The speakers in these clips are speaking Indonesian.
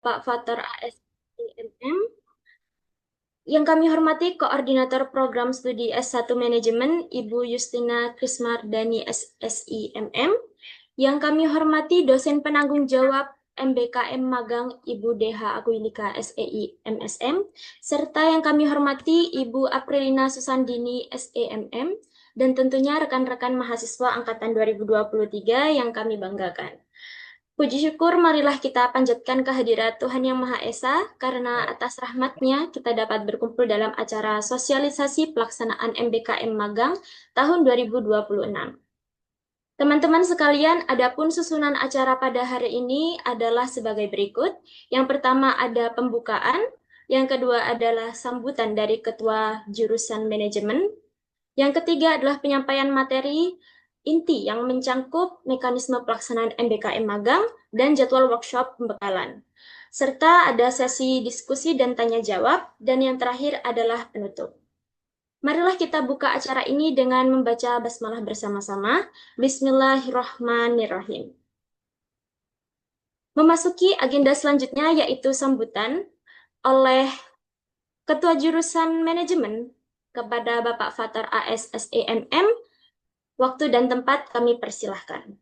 Pak Fator ASEMM. Yang kami hormati Koordinator Program Studi S1 Manajemen, Ibu Justina Krismardani SSIMM. Yang kami hormati dosen penanggung jawab MBKM Magang, Ibu DH Agwilika SEI MSM, serta yang kami hormati Ibu Aprilina Susandini SEMM, dan tentunya rekan-rekan mahasiswa Angkatan 2023 yang kami banggakan. Puji syukur, marilah kita panjatkan kehadirat Tuhan Yang Maha Esa, karena atas rahmat-Nya kita dapat berkumpul dalam acara sosialisasi pelaksanaan MBKM Magang tahun 2026. Teman-teman sekalian, adapun susunan acara pada hari ini adalah sebagai berikut. Yang pertama ada pembukaan, yang kedua adalah sambutan dari Ketua Jurusan Manajemen, yang ketiga adalah penyampaian materi inti yang mencangkup mekanisme pelaksanaan MBKM magang dan jadwal workshop pembekalan. Serta ada sesi diskusi dan tanya jawab, dan yang terakhir adalah penutup. Marilah kita buka acara ini dengan membaca basmalah bersama-sama. Bismillahirrahmanirrahim. Memasuki agenda selanjutnya yaitu sambutan oleh Ketua Jurusan Manajemen kepada Bapak Fatar AS SEMM. Waktu dan tempat kami persilahkan.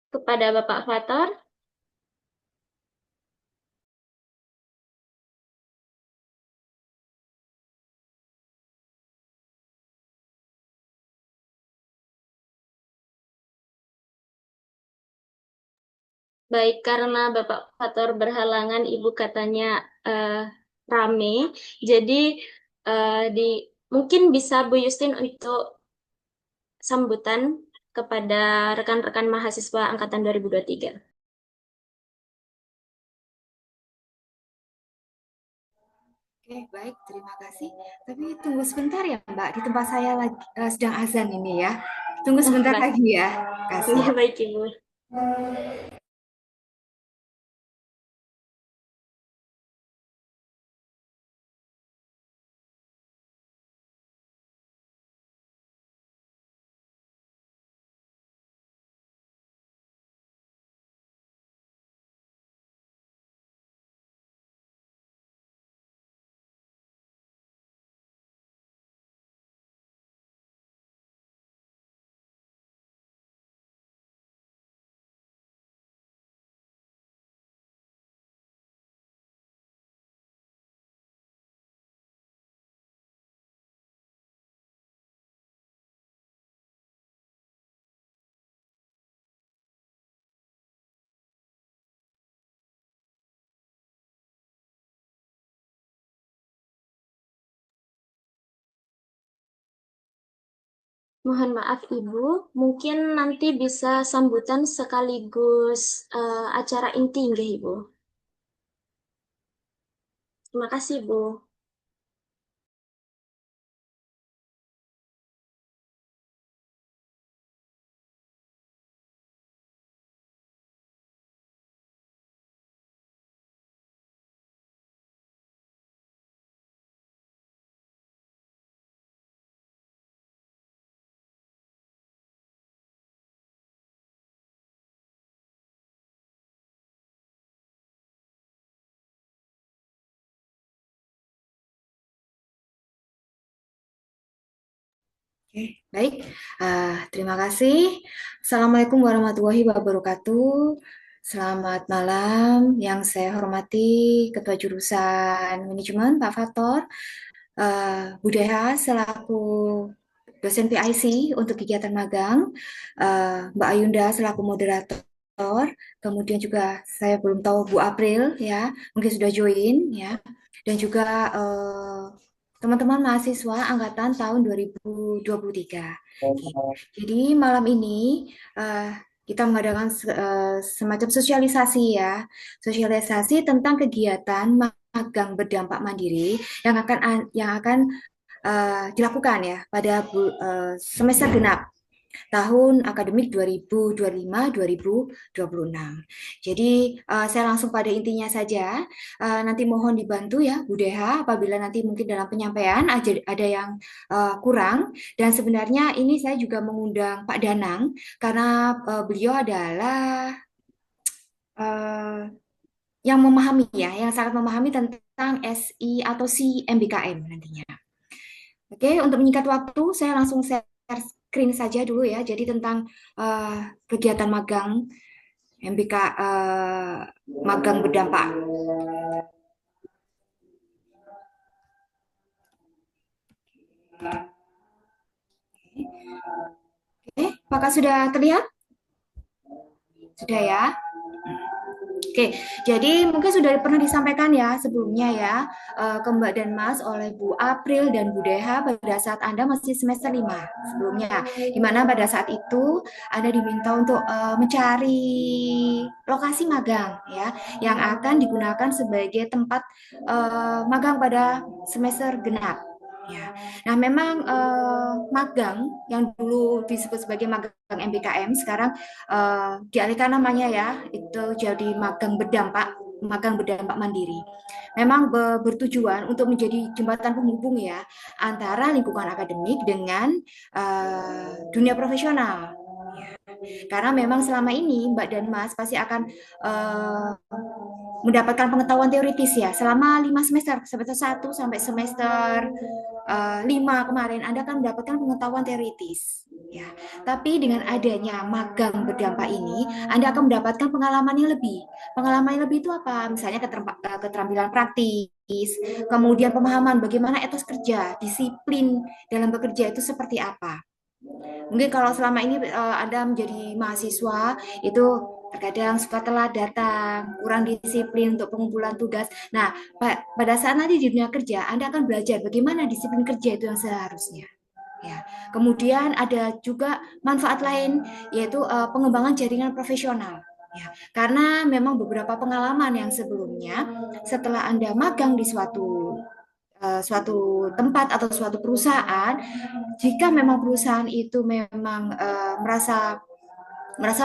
Kepada Bapak Fatar, baik karena Bapak Fatar berhalangan, Ibu katanya rame, jadi di mungkin bisa Bu Justin untuk sambutan kepada rekan-rekan mahasiswa angkatan 2023. Oke, baik, terima kasih. Tapi tunggu sebentar ya, Mbak. Di tempat saya lagi sedang azan ini ya. Tunggu Oh, sebentar baik. lagi ya. Kasih. Iya, baik Ibu. Mohon maaf Ibu, mungkin nanti bisa sambutan sekaligus acara inti nggih Ibu. Terima kasih Bu. Oke, baik. Terima kasih. Assalamualaikum warahmatullahi wabarakatuh. Selamat malam yang saya hormati Ketua Jurusan Manajemen Pak Fator, Budaya selaku dosen PIC untuk kegiatan magang, Mbak Ayunda selaku moderator, kemudian juga saya belum tahu Bu April ya, mungkin sudah join ya, dan juga teman-teman mahasiswa angkatan tahun 2023. Oke. Jadi malam ini eh, kita mengadakan semacam sosialisasi ya, sosialisasi tentang kegiatan magang berdampak mandiri yang akan dilakukan ya pada semester genap tahun akademik 2025-2026. Jadi saya langsung pada intinya saja. Nanti mohon dibantu ya Bu Deha apabila nanti mungkin dalam penyampaian ada yang kurang. Dan sebenarnya ini saya juga mengundang Pak Danang karena beliau adalah eh, yang memahami ya, yang sangat memahami tentang SI atau si MBKM nantinya. Oke, untuk menyingkat waktu, saya langsung share screen saja dulu ya. Jadi tentang kegiatan magang MBK magang berdampak. Oke, apakah sudah terlihat? Sudah ya. Oke, jadi mungkin sudah pernah disampaikan ya sebelumnya ya ke Mbak dan Mas oleh Bu April dan Bu Deha pada saat Anda masih semester 5 sebelumnya. Di mana pada saat itu Anda diminta untuk mencari lokasi magang ya yang akan digunakan sebagai tempat magang pada semester genap. Ya. Nah, memang magang yang dulu disebut sebagai magang MBKM sekarang dialihkan namanya ya, itu jadi magang berdampak mandiri. Memang bertujuan untuk menjadi jembatan penghubung ya antara lingkungan akademik dengan dunia profesional. Ya. Karena memang selama ini Mbak dan Mas pasti akan mendapatkan pengetahuan teoritis ya selama 5 semester, semester 1 sampai semester 5 kemarin Anda akan mendapatkan pengetahuan teoritis ya. Tapi dengan adanya magang berdampak ini Anda akan mendapatkan pengalaman yang lebih. Pengalaman yang lebih itu apa? Misalnya keterampilan praktis, kemudian pemahaman bagaimana etos kerja, disiplin dalam bekerja itu seperti apa. Mungkin kalau selama ini Anda menjadi mahasiswa itu terkadang suka telat datang, kurang disiplin untuk pengumpulan tugas. Nah, pada saat nanti di dunia kerja, Anda akan belajar bagaimana disiplin kerja itu yang seharusnya. Ya. Kemudian ada juga manfaat lain yaitu pengembangan jaringan profesional. Ya, karena memang beberapa pengalaman yang sebelumnya setelah Anda magang di suatu tempat atau suatu perusahaan, jika memang perusahaan itu memang merasa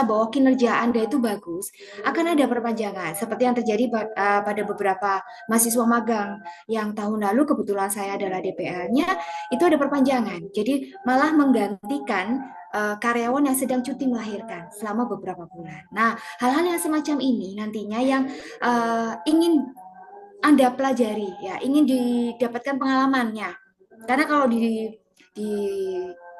bahwa kinerja Anda itu bagus, akan ada perpanjangan. Seperti yang terjadi pada beberapa mahasiswa magang yang tahun lalu kebetulan saya adalah DPL-nya, itu ada perpanjangan. Jadi malah menggantikan karyawan yang sedang cuti melahirkan selama beberapa bulan. Nah, hal-hal yang semacam ini nantinya yang ingin Anda pelajari, ya, ingin didapatkan pengalamannya. Karena kalau di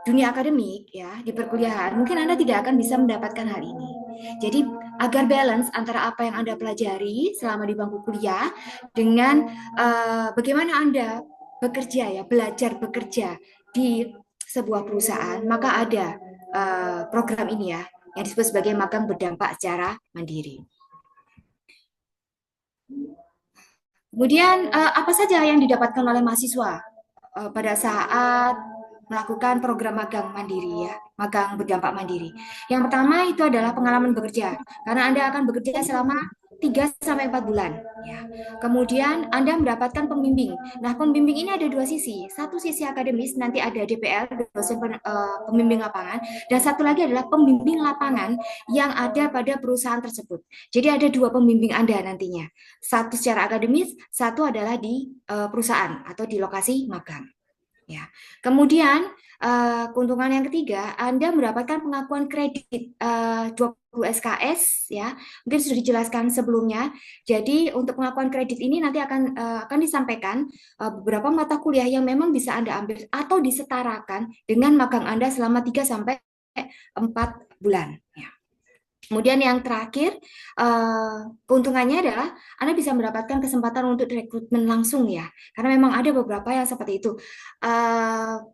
dunia akademik ya di perkuliahan mungkin Anda tidak akan bisa mendapatkan hal ini. Jadi agar balance antara apa yang Anda pelajari selama di bangku kuliah dengan bagaimana Anda bekerja ya, belajar bekerja di sebuah perusahaan, maka ada program ini ya yang disebut sebagai magang berdampak secara mandiri. Kemudian apa saja yang didapatkan oleh mahasiswa pada saat melakukan program magang mandiri ya, magang berdampak mandiri. Yang pertama itu adalah pengalaman bekerja, karena Anda akan bekerja selama 3 sampai 4 bulan. Ya. Kemudian Anda mendapatkan pembimbing. Nah, pembimbing ini ada dua sisi. Satu sisi akademis, nanti ada DPL, dosen pembimbing lapangan, dan satu lagi adalah pembimbing lapangan yang ada pada perusahaan tersebut. Jadi ada dua pembimbing Anda nantinya. Satu secara akademis, satu adalah di perusahaan atau di lokasi magang. Ya. Kemudian keuntungan yang ketiga, Anda mendapatkan pengakuan kredit 20 SKS ya. Mungkin sudah dijelaskan sebelumnya. Jadi untuk pengakuan kredit ini nanti akan disampaikan beberapa mata kuliah yang memang bisa Anda ambil atau disetarakan dengan magang Anda selama 3 sampai 4 bulan ya. Kemudian yang terakhir, keuntungannya adalah Anda bisa mendapatkan kesempatan untuk rekrutmen langsung ya, karena memang ada beberapa yang seperti itu.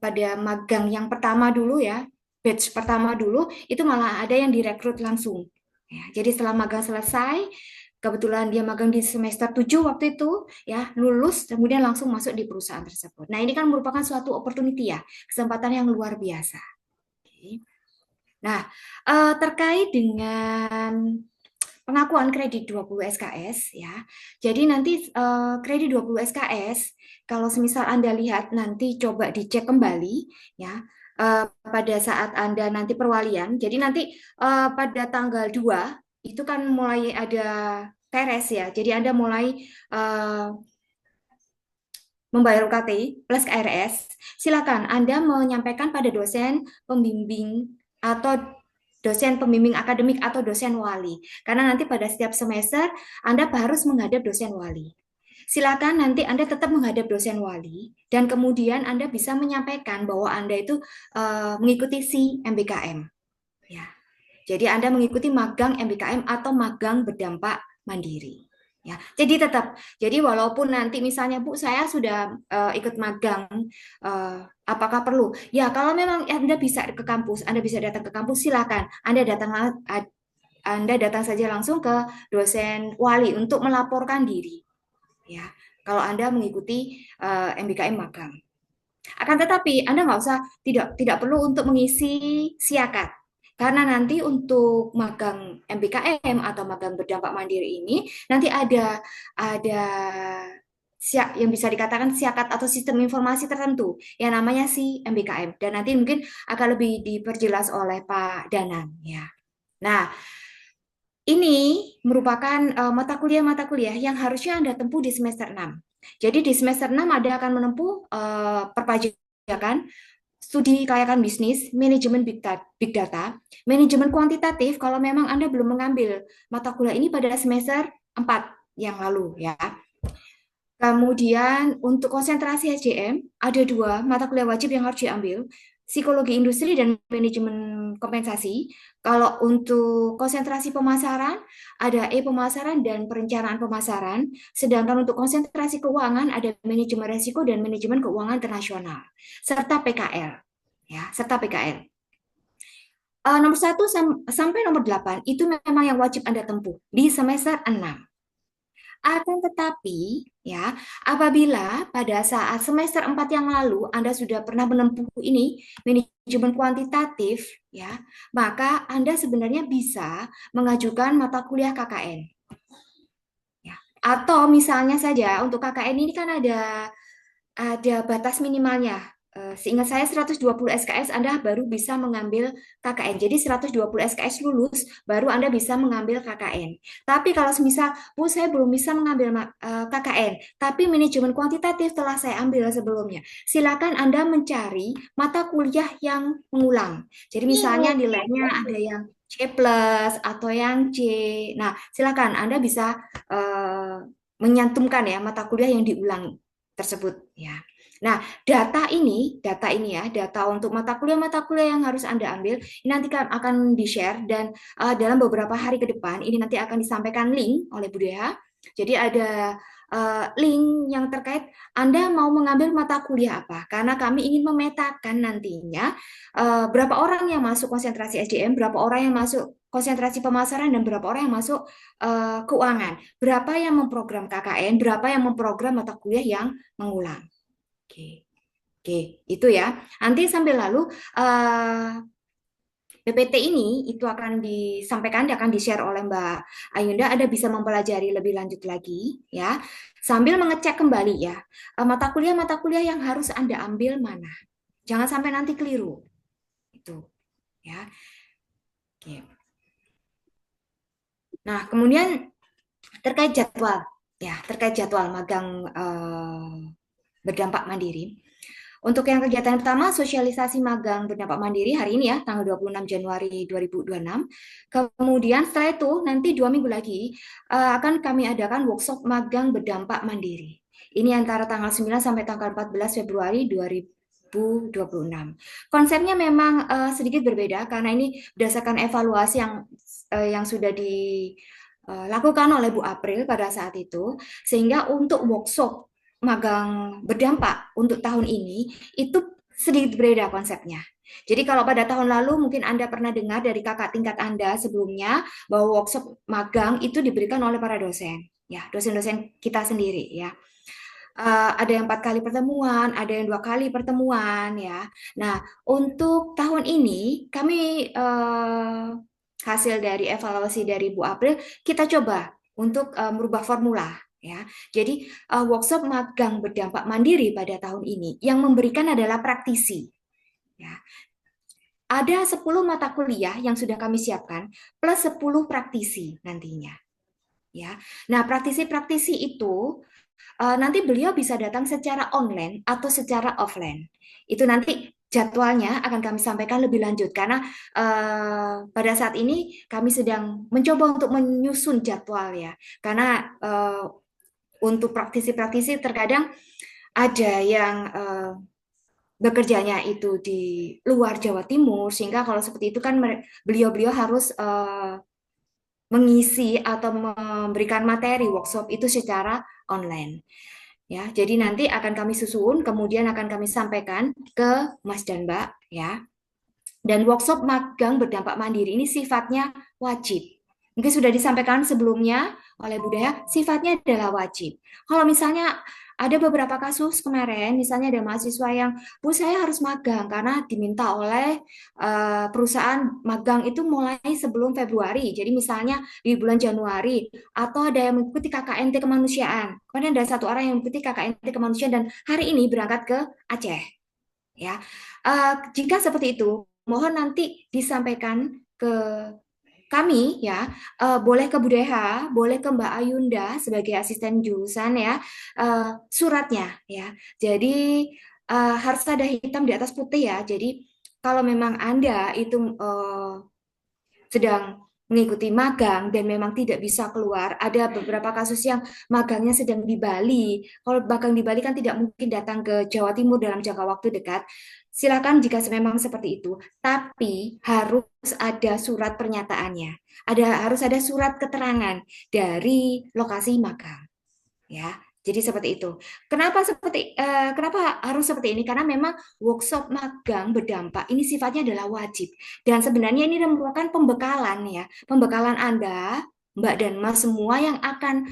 Pada magang yang pertama dulu ya, batch pertama dulu, itu malah ada yang direkrut langsung. Ya, jadi setelah magang selesai, kebetulan dia magang di semester 7 waktu itu, ya lulus, kemudian langsung masuk di perusahaan tersebut. Nah ini kan merupakan suatu opportunity ya, kesempatan yang luar biasa. Nah, terkait dengan pengakuan kredit 20 SKS ya. Jadi nanti kredit 20 SKS kalau semisal Anda lihat nanti coba dicek kembali ya pada saat Anda nanti perwalian. Jadi nanti pada tanggal 2 itu kan mulai ada KRS ya. Jadi Anda mulai eh, membayar UKT plus KRS. Silakan Anda menyampaikan pada dosen pembimbing atau dosen pembimbing akademik atau dosen wali. Karena nanti pada setiap semester Anda harus menghadap dosen wali. Silakan nanti Anda tetap menghadap dosen wali dan kemudian Anda bisa menyampaikan bahwa Anda itu mengikuti si MBKM. Ya. Jadi Anda mengikuti magang MBKM atau magang berdampak mandiri. Ya, jadi walaupun nanti misalnya Bu saya sudah ikut magang, apakah perlu? Ya kalau memang Anda bisa ke kampus, Anda bisa datang ke kampus, silakan Anda datang saja langsung ke dosen wali untuk melaporkan diri. Ya, kalau Anda mengikuti MBKM magang. Akan tetapi Anda nggak usah tidak perlu untuk mengisi siakat. Karena nanti untuk magang MBKM atau magang berdampak mandiri ini nanti ada yang bisa dikatakan siakat atau sistem informasi tertentu yang namanya si MBKM dan nanti mungkin akan lebih diperjelas oleh Pak Danan ya. Nah, ini merupakan mata kuliah yang harusnya Anda tempuh di semester 6. Jadi di semester 6 Anda akan menempuh perpajakan, studi kelayakan bisnis, manajemen big data, manajemen kuantitatif kalau memang Anda belum mengambil mata kuliah ini pada semester 4 yang lalu ya. Kemudian untuk konsentrasi SDM ada 2 mata kuliah wajib yang harus diambil, psikologi industri dan manajemen kompensasi. Kalau untuk konsentrasi pemasaran ada pemasaran dan perencanaan pemasaran, sedangkan untuk konsentrasi keuangan ada manajemen risiko dan manajemen keuangan internasional serta PKL ya, serta PKL. Nomor 1 sampai nomor 8 itu memang yang wajib Anda tempuh di semester 6. Akan tetapi, ya, apabila pada saat semester 4 yang lalu Anda sudah pernah menempuh ini, manajemen kuantitatif, ya, maka Anda sebenarnya bisa mengajukan mata kuliah KKN. Ya. Atau misalnya saja untuk KKN ini kan ada batas minimalnya. Seingat saya 120 SKS Anda baru bisa mengambil KKN. Jadi 120 SKS lulus baru Anda bisa mengambil KKN. Tapi kalau semisal, Bu saya belum bisa mengambil KKN, tapi manajemen kuantitatif telah saya ambil sebelumnya. Silakan Anda mencari mata kuliah yang mengulang. Jadi misalnya nilainya ada yang C plus atau yang C. Nah, silakan Anda bisa menyantumkan ya mata kuliah yang diulang tersebut ya. Nah, data untuk mata kuliah yang harus Anda ambil, ini nanti akan di-share dan dalam beberapa hari ke depan, ini nanti akan disampaikan link oleh Bu Deha. Jadi ada link yang terkait Anda mau mengambil mata kuliah apa, karena kami ingin memetakan nantinya berapa orang yang masuk konsentrasi SDM, berapa orang yang masuk konsentrasi pemasaran, dan berapa orang yang masuk keuangan, berapa yang memprogram KKN, berapa yang memprogram mata kuliah yang mengulang. Oke, itu ya. Nanti sambil lalu PPT ini itu akan disampaikan, akan di-share oleh Mbak Ayunda. Anda bisa mempelajari lebih lanjut lagi ya, sambil mengecek kembali ya mata kuliah yang harus Anda ambil mana. Jangan sampai nanti keliru. Itu ya. Oke. Nah, kemudian terkait jadwal magang berdampak mandiri. Untuk yang kegiatan pertama, sosialisasi magang berdampak mandiri hari ini ya, tanggal 26 Januari 2026. Kemudian setelah itu, nanti 2 minggu lagi, akan kami adakan workshop magang berdampak mandiri. Ini antara tanggal 9 sampai tanggal 14 Februari 2026. Konsepnya memang sedikit berbeda, karena ini berdasarkan evaluasi yang sudah dilakukan oleh Bu April pada saat itu, sehingga untuk workshop magang berdampak untuk tahun ini itu sedikit berbeda konsepnya. Jadi kalau pada tahun lalu mungkin Anda pernah dengar dari kakak tingkat Anda sebelumnya bahwa workshop magang itu diberikan oleh para dosen, ya dosen-dosen kita sendiri ya. Ada yang 4 kali pertemuan, ada yang 2 kali pertemuan ya. Nah, untuk tahun ini kami hasil dari evaluasi dari Bu April kita coba untuk merubah formula ya. Jadi workshop magang berdampak mandiri pada tahun ini yang memberikan adalah praktisi ya. Ada 10 mata kuliah yang sudah kami siapkan plus 10 praktisi nantinya ya. Nah, praktisi-praktisi itu nanti beliau bisa datang secara online atau secara offline. Itu nanti jadwalnya akan kami sampaikan lebih lanjut karena pada saat ini kami sedang mencoba untuk menyusun jadwal ya. Karena untuk praktisi-praktisi terkadang ada yang bekerjanya itu di luar Jawa Timur sehingga kalau seperti itu kan beliau-beliau harus mengisi atau memberikan materi workshop itu secara online. Ya, jadi nanti akan kami susun, kemudian akan kami sampaikan ke Mas dan Mbak ya. Dan workshop magang berdampak mandiri ini sifatnya wajib. Mungkin sudah disampaikan sebelumnya oleh Budaya, sifatnya adalah wajib. Kalau misalnya ada beberapa kasus kemarin, misalnya ada mahasiswa yang, Bu, saya harus magang karena diminta oleh perusahaan magang itu mulai sebelum Februari. Jadi misalnya di bulan Januari, atau ada yang mengikuti KKNT kemanusiaan. Kemudian ada satu orang yang mengikuti KKNT kemanusiaan dan hari ini berangkat ke Aceh. Ya, jika seperti itu, mohon nanti disampaikan ke kami ya, boleh ke Budeha, boleh ke Mbak Ayunda sebagai asisten jurusan ya, suratnya ya. Jadi harus ada hitam di atas putih ya. Jadi kalau memang Anda itu sedang mengikuti magang dan memang tidak bisa keluar. Ada beberapa kasus yang magangnya sedang di Bali. Kalau magang di Bali kan tidak mungkin datang ke Jawa Timur dalam jangka waktu dekat. Silakan jika memang seperti itu, tapi harus ada surat pernyataannya. Harus ada surat keterangan dari lokasi magang, ya. Jadi seperti itu. Kenapa harus seperti ini? Karena memang workshop magang berdampak ini sifatnya adalah wajib. Dan sebenarnya ini merupakan pembekalan ya, pembekalan Anda, Mbak dan Mas semua yang akan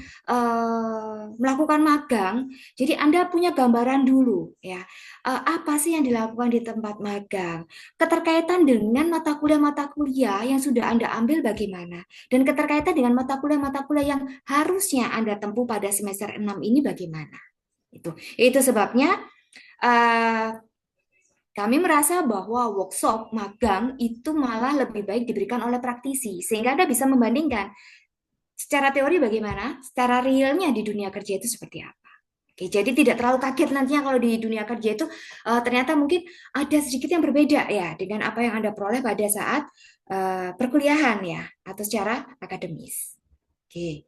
melakukan magang. Jadi Anda punya gambaran dulu ya, apa sih yang dilakukan di tempat magang? Keterkaitan dengan mata kuliah yang sudah Anda ambil bagaimana? Dan keterkaitan dengan mata kuliah yang harusnya Anda tempuh pada semester 6 ini bagaimana? Itu sebabnya uh, kami merasa bahwa workshop magang itu malah lebih baik diberikan oleh praktisi, sehingga Anda bisa membandingkan secara teori bagaimana, secara realnya di dunia kerja itu seperti apa. Oke, jadi tidak terlalu kaget nantinya kalau di dunia kerja itu ternyata mungkin ada sedikit yang berbeda ya dengan apa yang Anda peroleh pada saat perkuliahan ya atau secara akademis. Oke,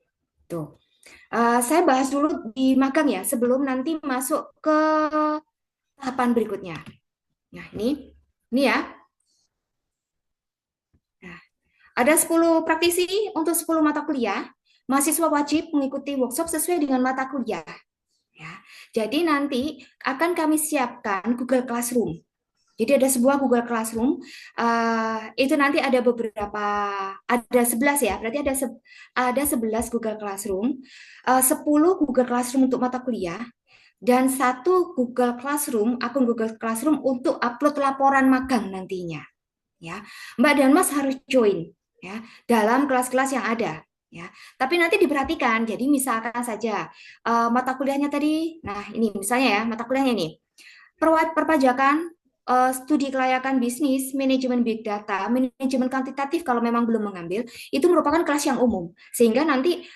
tuh. Saya bahas dulu di magang ya sebelum nanti masuk ke tahapan berikutnya. Nah, ini ya. Nah, ada 10 praktisi untuk 10 mata kuliah. Mahasiswa wajib mengikuti workshop sesuai dengan mata kuliah. Ya. Jadi nanti akan kami siapkan Google Classroom. Jadi ada sebuah Google Classroom, itu nanti ada beberapa, ada 11 ya, berarti ada 11 Google Classroom, 10 Google Classroom untuk mata kuliah, dan satu Google Classroom, akun Google Classroom untuk upload laporan magang nantinya. Ya, Mbak dan Mas harus join ya dalam kelas-kelas yang ada. Ya, tapi nanti diperhatikan. Jadi misalkan saja mata kuliahnya tadi, nah ini misalnya ya mata kuliahnya ini perpajakan, studi kelayakan bisnis, manajemen big data, manajemen kuantitatif kalau memang belum mengambil, itu merupakan kelas yang umum. Sehingga nanti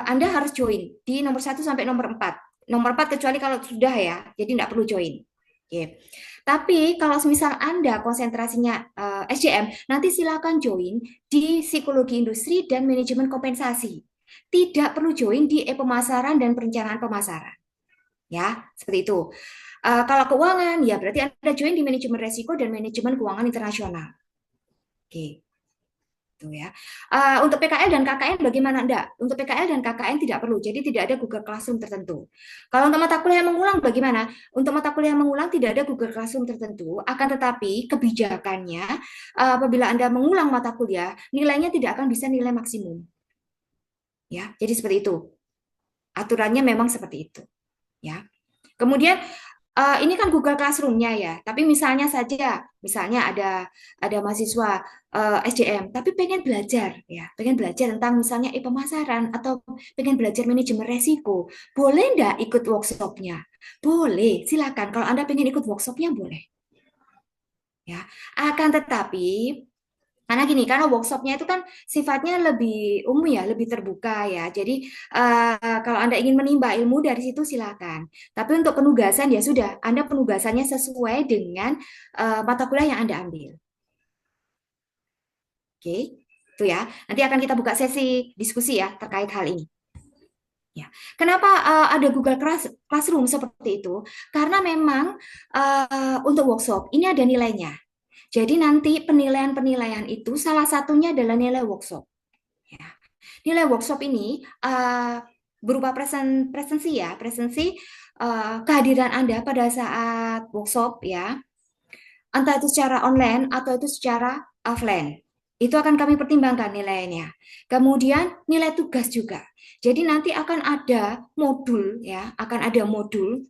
Anda harus join di nomor 1 sampai nomor 4. Nomor 4 kecuali kalau sudah ya, jadi tidak perlu join. Oke. Tapi kalau misal Anda konsentrasinya SJM, nanti silakan join di psikologi industri dan manajemen kompensasi. Tidak perlu join di pemasaran dan perencanaan pemasaran. Ya, seperti itu. Kalau keuangan, ya berarti Anda join di manajemen resiko dan manajemen keuangan internasional. Oke, itu ya. Untuk PKL dan KKN bagaimana Anda? Untuk PKL dan KKN tidak perlu, jadi tidak ada Google Classroom tertentu. Kalau untuk mata kuliah mengulang bagaimana? Untuk mata kuliah mengulang tidak ada Google Classroom tertentu, akan tetapi kebijakannya apabila Anda mengulang mata kuliah, nilainya tidak akan bisa nilai maksimum. Ya, jadi seperti itu. Aturannya memang seperti itu. Ya. Kemudian ini kan Google Classroom-nya ya, tapi misalnya saja, misalnya ada mahasiswa SDM, tapi pengen belajar ya, pengen belajar tentang misalnya pemasaran atau pengen belajar manajemen resiko, boleh nggak ikut workshopnya? Boleh, silakan. Kalau Anda pengen ikut workshopnya boleh ya. Akan tetapi karena gini, karena workshopnya itu kan sifatnya lebih umum ya, lebih terbuka ya. Jadi kalau Anda ingin menimba ilmu dari situ silakan. Tapi untuk penugasan ya sudah, Anda penugasannya sesuai dengan mata kuliah yang Anda ambil. Oke, itu ya. Nanti akan kita buka sesi diskusi ya terkait hal ini. Ya, kenapa ada Google Classroom seperti itu? Karena memang untuk workshop ini ada nilainya. Jadi nanti penilaian-penilaian itu salah satunya adalah nilai workshop. Ya. Nilai workshop ini berupa presensi ya, presensi kehadiran Anda pada saat workshop ya, entah itu secara online atau itu secara offline. Itu akan kami pertimbangkan nilainya. Kemudian nilai tugas juga. Jadi nanti akan ada modul ya, akan ada modul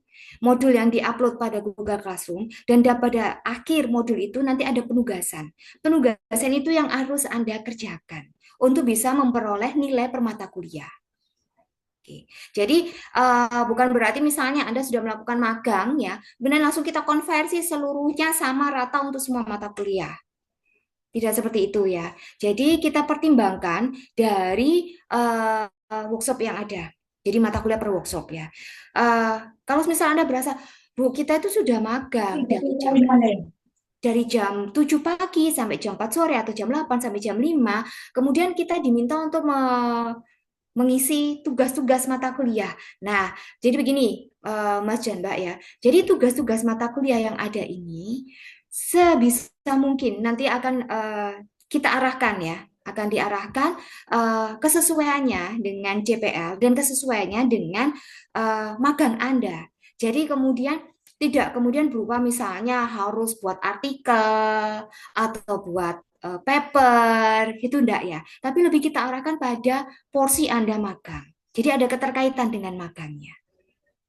yang diupload pada Google Classroom dan pada akhir modul itu nanti ada penugasan. Penugasan itu yang harus Anda kerjakan untuk bisa memperoleh nilai per mata kuliah. Oke. Jadi bukan berarti misalnya Anda sudah melakukan magang ya, kemudian langsung kita konversi seluruhnya sama rata untuk semua mata kuliah. Tidak seperti itu ya. Jadi kita pertimbangkan dari workshop yang ada. Jadi mata kuliah per workshop ya. Kalau misalnya Anda berasa, Bu, kita itu sudah magang dari jam 7 pagi sampai jam 4 sore atau jam 8 sampai jam 5, kemudian kita diminta untuk mengisi tugas-tugas mata kuliah. Nah, jadi begini, Mas dan Mbak ya. Jadi tugas-tugas mata kuliah yang ada ini sebisa mungkin nanti akan kita arahkan ya, akan diarahkan kesesuaiannya dengan CPL dan kesesuaiannya dengan magang Anda. Jadi kemudian tidak kemudian berupa misalnya harus buat artikel atau buat paper, itu enggak ya. Tapi lebih kita arahkan pada porsi Anda magang. Jadi ada keterkaitan dengan magangnya.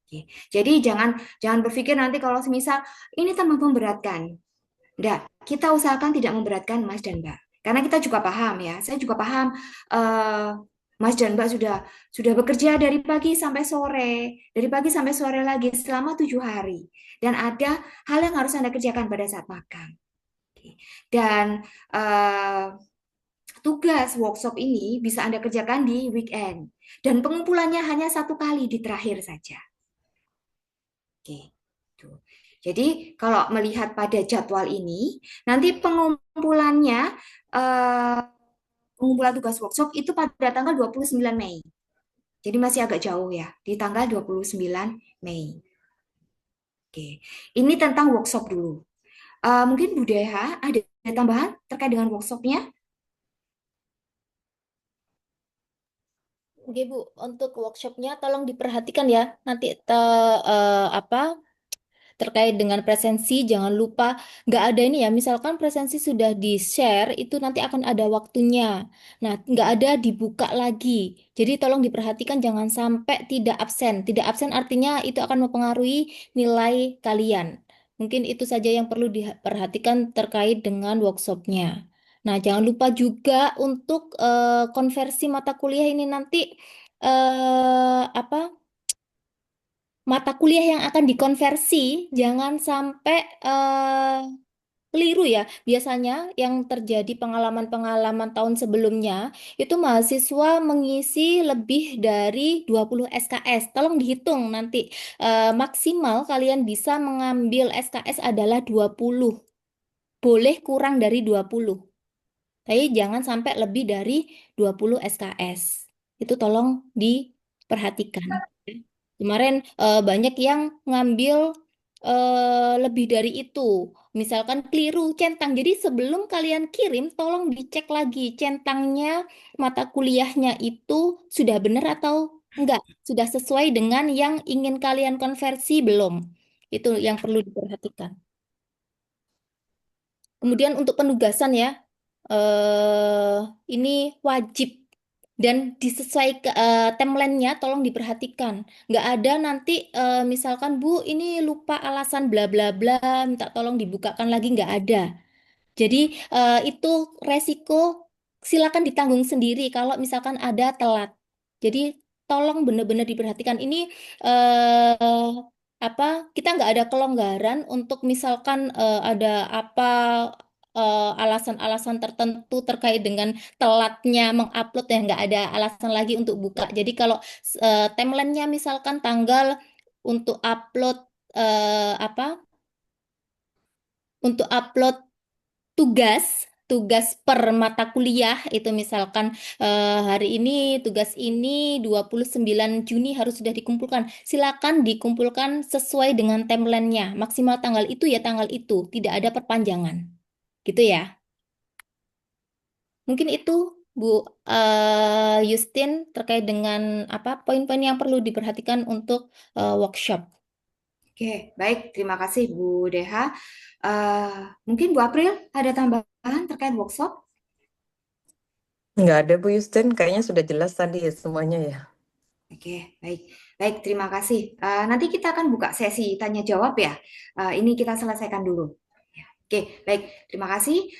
Oke. Jadi jangan jangan berpikir nanti kalau semisal ini tambah memberatkan. Enggak, kita usahakan tidak memberatkan Mas dan Mbak. Karena kita juga paham ya. Saya juga paham Mas dan Mbak sudah bekerja dari pagi sampai sore, dari pagi sampai sore lagi selama 7 hari. Dan ada hal yang harus Anda kerjakan pada saat magang. Oke. Dan eh, tugas workshop ini bisa Anda kerjakan di weekend. Dan pengumpulannya hanya 1 kali di terakhir saja. Oke. Tuh. Jadi kalau melihat pada jadwal ini, nanti eh, pengumpulan tugas workshop itu pada tanggal 29 Mei. Jadi masih agak jauh ya, di tanggal 29 Mei. Oke. Ini tentang workshop dulu. Mungkin Bu Deha ada tambahan terkait dengan workshopnya? Oke Bu, untuk workshopnya tolong diperhatikan ya. Nanti apa terkait dengan presensi jangan lupa nggak ada ini ya. Misalkan presensi sudah di share itu nanti akan ada waktunya. Nah nggak ada dibuka lagi. Jadi tolong diperhatikan jangan sampai tidak absen. Tidak absen artinya itu akan mempengaruhi nilai kalian. Mungkin itu saja yang perlu diperhatikan terkait dengan workshopnya. Nah, jangan lupa juga untuk konversi mata kuliah ini nanti apa mata kuliah yang akan dikonversi jangan sampai keliru ya. Biasanya yang terjadi pengalaman-pengalaman tahun sebelumnya itu mahasiswa mengisi lebih dari 20 SKS. Tolong dihitung nanti maksimal kalian bisa mengambil SKS adalah 20. Boleh kurang dari 20. Tapi jangan sampai lebih dari 20 SKS. Itu tolong diperhatikan. Kemarin banyak yang ngambil lebih dari itu. Misalkan keliru centang. Jadi sebelum kalian kirim, tolong dicek lagi centangnya mata kuliahnya itu sudah benar atau enggak. Sudah sesuai dengan yang ingin kalian konversi belum. Itu yang perlu diperhatikan. Kemudian untuk penugasan ya, ini wajib. Dan disesuaikan timelinenya tolong diperhatikan. Nggak ada nanti misalkan Bu ini lupa alasan bla bla bla, minta tolong dibukakan lagi, nggak ada. Jadi itu resiko silakan ditanggung sendiri kalau misalkan ada telat. Jadi tolong benar-benar diperhatikan. Ini eh, apa? Kita nggak ada kelonggaran untuk misalkan ada apa alasan-alasan tertentu terkait dengan telatnya mengupload ya nggak ada alasan lagi untuk buka. Jadi kalau timelinenya misalkan tanggal untuk upload apa? Untuk upload tugas per mata kuliah itu misalkan hari ini tugas ini 29 Juni harus sudah dikumpulkan. Silakan dikumpulkan sesuai dengan timelinenya. Maksimal tanggal itu ya tanggal itu, tidak ada perpanjangan. Gitu ya. Mungkin itu Bu Justin terkait dengan apa poin-poin yang perlu diperhatikan untuk workshop. Oke, baik. Terima kasih Bu Deha. Mungkin Bu April ada tambahan terkait workshop? Nggak ada Bu Yusten, kayaknya sudah jelas tadi ya semuanya ya. Oke, baik. Baik, terima kasih. Nanti kita akan buka sesi tanya jawab ya. Ini kita selesaikan dulu. Ya, oke, baik. Terima kasih.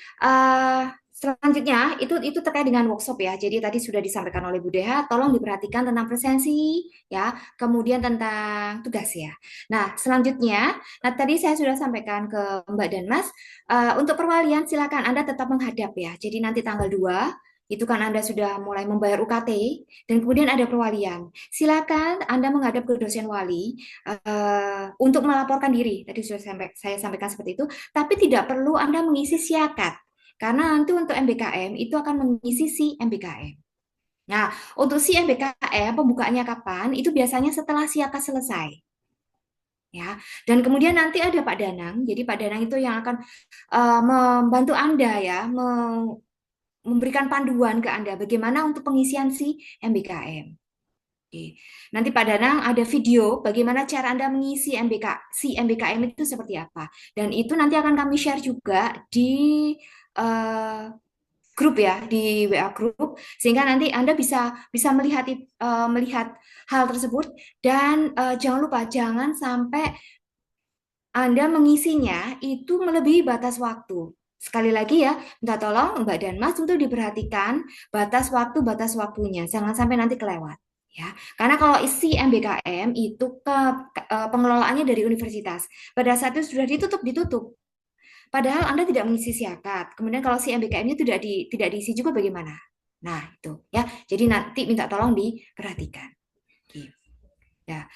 Selanjutnya itu terkait dengan workshop ya. Jadi tadi sudah disampaikan oleh Bu Deha, tolong diperhatikan tentang presensi ya, kemudian tentang tugas ya. Nah, selanjutnya, tadi saya sudah sampaikan ke Mbak dan Mas, untuk perwalian silakan Anda tetap menghadap ya. Jadi nanti tanggal 2 itu kan Anda sudah mulai membayar UKT dan kemudian ada perwalian. Silakan Anda menghadap ke dosen wali untuk melaporkan diri. Tadi sudah saya sampaikan seperti itu, tapi tidak perlu Anda mengisi syakat. Karena nanti untuk MBKM itu akan mengisi si MBKM. Nah, untuk si MBKM pembukaannya kapan? Itu biasanya setelah siakat selesai. Ya, dan kemudian nanti ada Pak Danang. Jadi Pak Danang itu yang akan membantu Anda ya, memberikan panduan ke Anda bagaimana untuk pengisian si MBKM. Oke. Nanti Pak Danang ada video bagaimana cara Anda mengisi si MBKM itu seperti apa. Dan itu nanti akan kami share juga di eh, grup ya, di WA grup, sehingga nanti Anda bisa melihat hal tersebut. Dan jangan lupa jangan sampai Anda mengisinya itu melebihi batas waktu. Sekali lagi ya, minta tolong Mbak dan Mas untuk diperhatikan batas waktunya, jangan sampai nanti kelewat. Ya, karena kalau isi MBKM itu pengelolaannya dari universitas. Pada saat itu sudah ditutup. Padahal Anda tidak mengisi syakat. Kemudian kalau si MBKM-nya tidak diisi juga bagaimana? Nah, itu ya. Jadi nanti minta tolong diperhatikan. Oke. Ya.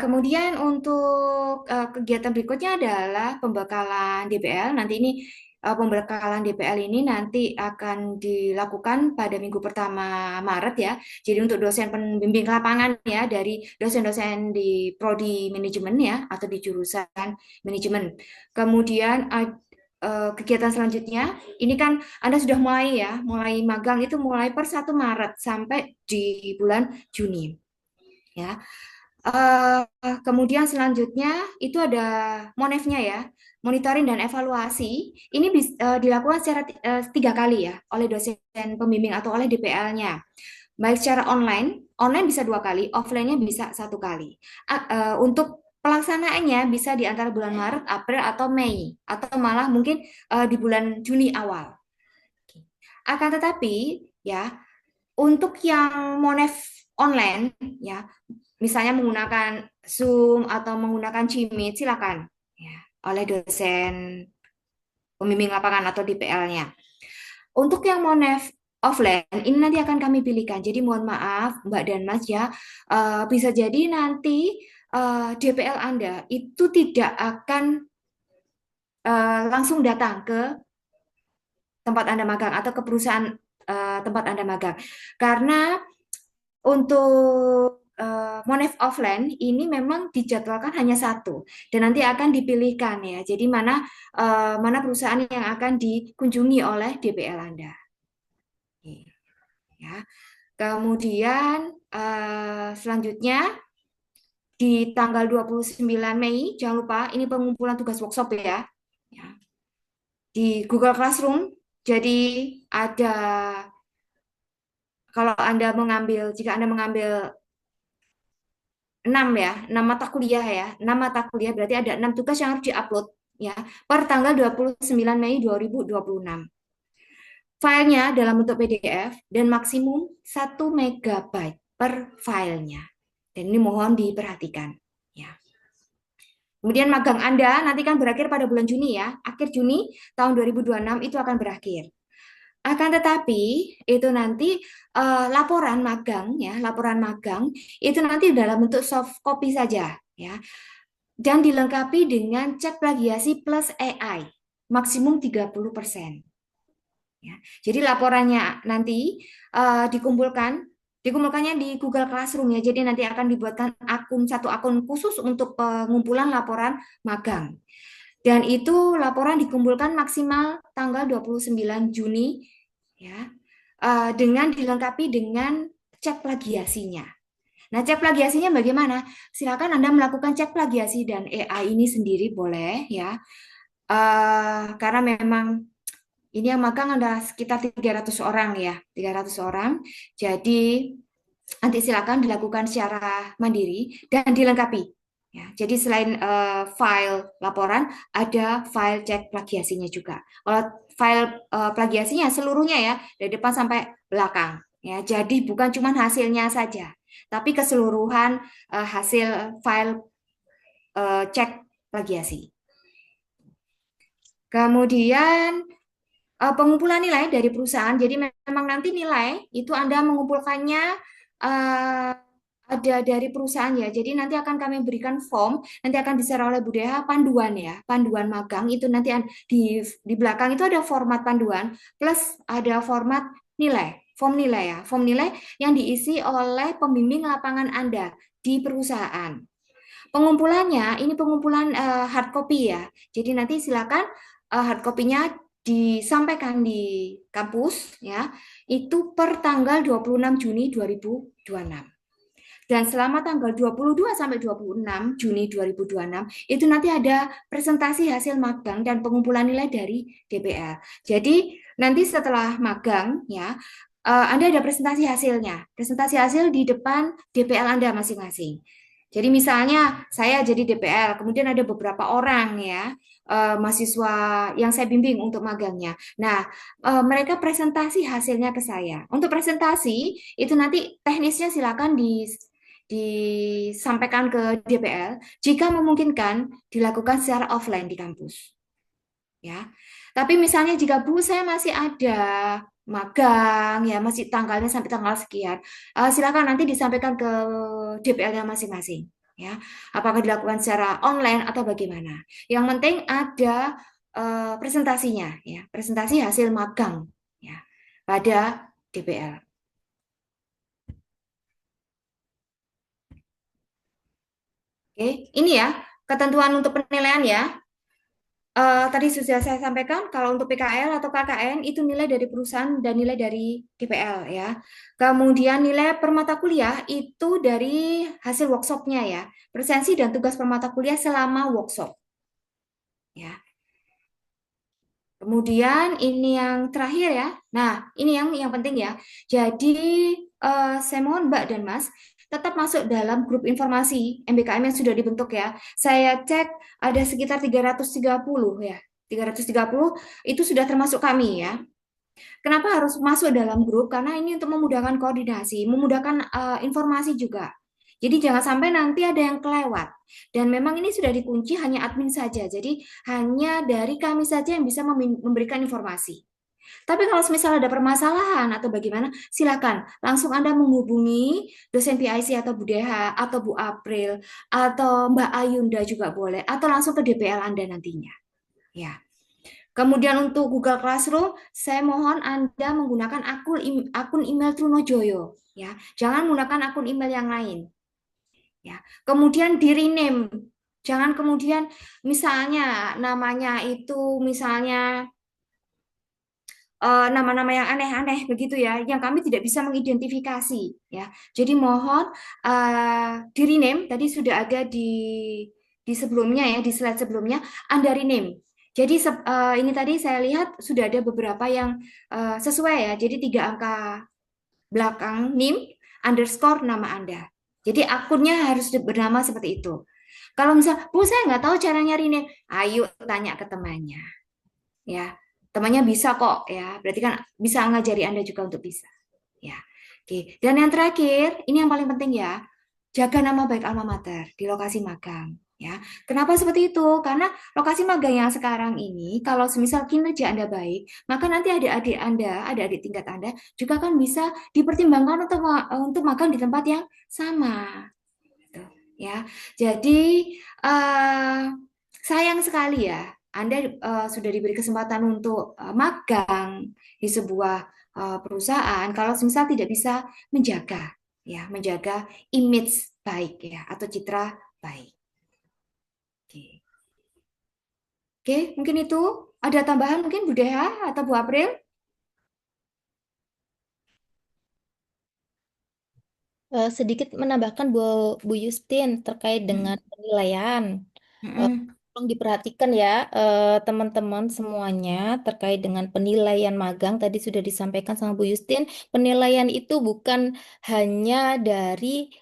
Kemudian untuk kegiatan berikutnya adalah pembekalan DPL. Nanti ini pembekalan DPL ini nanti akan dilakukan pada minggu pertama Maret ya. Jadi untuk dosen pembimbing lapangan ya dari dosen-dosen di prodi manajemen ya atau di jurusan manajemen. Kemudian kegiatan selanjutnya ini kan Anda sudah mulai magang itu mulai per 1 Maret sampai di bulan Juni ya. Kemudian selanjutnya itu ada monefnya ya, monitoring dan evaluasi. Ini dilakukan secara 3 kali ya oleh dosen pembimbing atau oleh DPL-nya. Baik secara online bisa 2 kali, offline-nya bisa 1 kali. Untuk pelaksanaannya bisa di antara bulan Maret, April, atau Mei, atau malah mungkin di bulan Juni awal. Akan tetapi ya, untuk yang monef online ya, misalnya menggunakan Zoom atau menggunakan Jimit, silakan ya, oleh dosen pembimbing lapangan atau DPL-nya. Untuk yang monef offline ini nanti akan kami pilihkan. Jadi mohon maaf Mbak dan Mas ya, bisa jadi nanti DPL Anda itu tidak akan langsung datang ke tempat Anda magang atau ke perusahaan tempat Anda magang. Karena untuk monef offline ini memang dijadwalkan hanya 1 dan nanti akan dipilihkan ya. Jadi mana perusahaan yang akan dikunjungi oleh DPL Anda. Ya. Kemudian selanjutnya di tanggal 29 Mei, jangan lupa ini pengumpulan tugas workshop ya. Di Google Classroom. Jadi ada kalau jika Anda mengambil 6 ya, 6 mata kuliah ya, 6 mata kuliah berarti ada 6 tugas yang harus diupload ya per tanggal 29 Mei 2026. Filenya dalam bentuk PDF dan maksimum 1 megabyte per filenya. Dan ini mohon diperhatikan ya. Kemudian magang Anda nanti kan berakhir pada bulan Juni ya. Akhir Juni tahun 2026 itu akan berakhir. Akan tetapi itu nanti laporan magang ya, laporan magang itu nanti dalam bentuk soft copy saja ya. Dan dilengkapi dengan cek plagiasi plus AI maksimum 30%. Ya. Jadi laporannya nanti dikumpulkannya di Google Classroom ya. Jadi nanti akan dibuatkan satu akun khusus untuk pengumpulan laporan magang. Dan itu laporan dikumpulkan maksimal tanggal 29 Juni ya. Dengan dilengkapi dengan cek plagiasinya. Nah, cek plagiasinya bagaimana? Silakan Anda melakukan cek plagiasi dan AI ini sendiri boleh ya. Karena memang ini yang magang ada sekitar 300 orang ya, 300 orang. Jadi nanti silakan dilakukan secara mandiri dan dilengkapi. Ya, jadi selain file laporan, ada file cek plagiasinya juga. Kalau file plagiasinya seluruhnya ya, dari depan sampai belakang. Ya, jadi bukan cuma hasilnya saja, tapi keseluruhan hasil file cek plagiasi. Kemudian pengumpulan nilai dari perusahaan. Jadi memang nanti nilai itu Anda mengumpulkannya ada dari perusahaan ya. Jadi nanti akan kami berikan form, nanti akan diserah oleh Budaya panduan ya, panduan magang itu nanti di belakang itu ada format panduan plus ada format nilai, form nilai ya, form nilai yang diisi oleh pembimbing lapangan Anda di perusahaan. Pengumpulannya ini pengumpulan hard copy ya. Jadi nanti silakan hard copy-nya disampaikan di kampus ya, itu per tanggal 26 Juni 2026. Dan selama tanggal 22 sampai 26 Juni 2026 itu nanti ada presentasi hasil magang dan pengumpulan nilai dari DPL. Jadi nanti setelah magang ya, Anda ada presentasi hasilnya. Presentasi hasil di depan DPL Anda masing-masing. Jadi misalnya saya jadi DPL, kemudian ada beberapa orang ya, mahasiswa yang saya bimbing untuk magangnya. Nah, mereka presentasi hasilnya ke saya. Untuk presentasi itu nanti teknisnya silakan disampaikan ke DPL. Jika memungkinkan dilakukan secara offline di kampus. Ya. Tapi misalnya jika Bu saya masih ada magang ya, masih tanggalnya sampai tanggal sekian, silakan nanti disampaikan ke DPL-nya masing-masing ya. Apakah dilakukan secara online atau bagaimana? Yang penting ada presentasinya ya, presentasi hasil magang ya pada DPL. Oke, ini ya ketentuan untuk penilaian ya. Tadi sudah saya sampaikan kalau untuk PKL atau KKN itu nilai dari perusahaan dan nilai dari DPL ya. Kemudian nilai per mata kuliah itu dari hasil workshopnya ya. Presensi dan tugas per mata kuliah selama workshop. Ya. Kemudian ini yang terakhir ya. Nah, ini yang penting ya. Jadi saya mohon Mbak dan Mas tetap masuk dalam grup informasi MBKM yang sudah dibentuk ya. Saya cek ada sekitar 330 ya. 330 itu sudah termasuk kami ya. Kenapa harus masuk dalam grup? Karena ini untuk memudahkan koordinasi, memudahkan informasi juga. Jadi jangan sampai nanti ada yang kelewat. Dan memang ini sudah dikunci hanya admin saja. Jadi hanya dari kami saja yang bisa memberikan informasi. Tapi kalau misalnya ada permasalahan atau bagaimana, silakan langsung Anda menghubungi dosen PIC atau Bu Deha atau Bu April atau Mbak Ayunda juga boleh atau langsung ke DPL Anda nantinya. Ya. Kemudian untuk Google Classroom, saya mohon Anda menggunakan akun email Trunojoyo ya. Jangan menggunakan akun email yang lain. Ya. Kemudian di rename. Jangan kemudian misalnya namanya itu misalnya nama-nama yang aneh-aneh begitu ya, yang kami tidak bisa mengidentifikasi ya. Jadi mohon di rename, tadi sudah ada di sebelumnya ya, di slide sebelumnya Anda rename. Jadi ini tadi saya lihat sudah ada beberapa yang sesuai ya. Jadi 3 angka belakang NIM underscore nama Anda. Jadi akunnya harus bernama seperti itu. Kalau misal, Bu, saya nggak tahu cara nyari NIM, ayo tanya ke temannya. Ya, temannya bisa kok ya. Berarti kan bisa ngajari Anda juga untuk bisa. Ya, oke. Dan yang terakhir, ini yang paling penting ya, jaga nama baik alma mater di lokasi magang. Ya, kenapa seperti itu? Karena lokasi magang yang sekarang ini, kalau semisal kinerja Anda baik, maka nanti adik-adik Anda, adik-adik tingkat Anda juga kan bisa dipertimbangkan untuk magang di tempat yang sama. Gitu, ya, jadi eh, sayang sekali ya, Anda sudah diberi kesempatan untuk magang di sebuah perusahaan, kalau misal tidak bisa menjaga, ya, menjaga image baik ya atau citra baik. Oke, oke, mungkin itu ada tambahan mungkin Bu Deha atau Bu April? Sedikit menambahkan Bu Justin terkait Mm, dengan penilaian. Eh, mm, Tolong diperhatikan ya, teman-teman semuanya terkait dengan penilaian magang tadi sudah disampaikan sama Bu Justin. Penilaian itu bukan hanya dari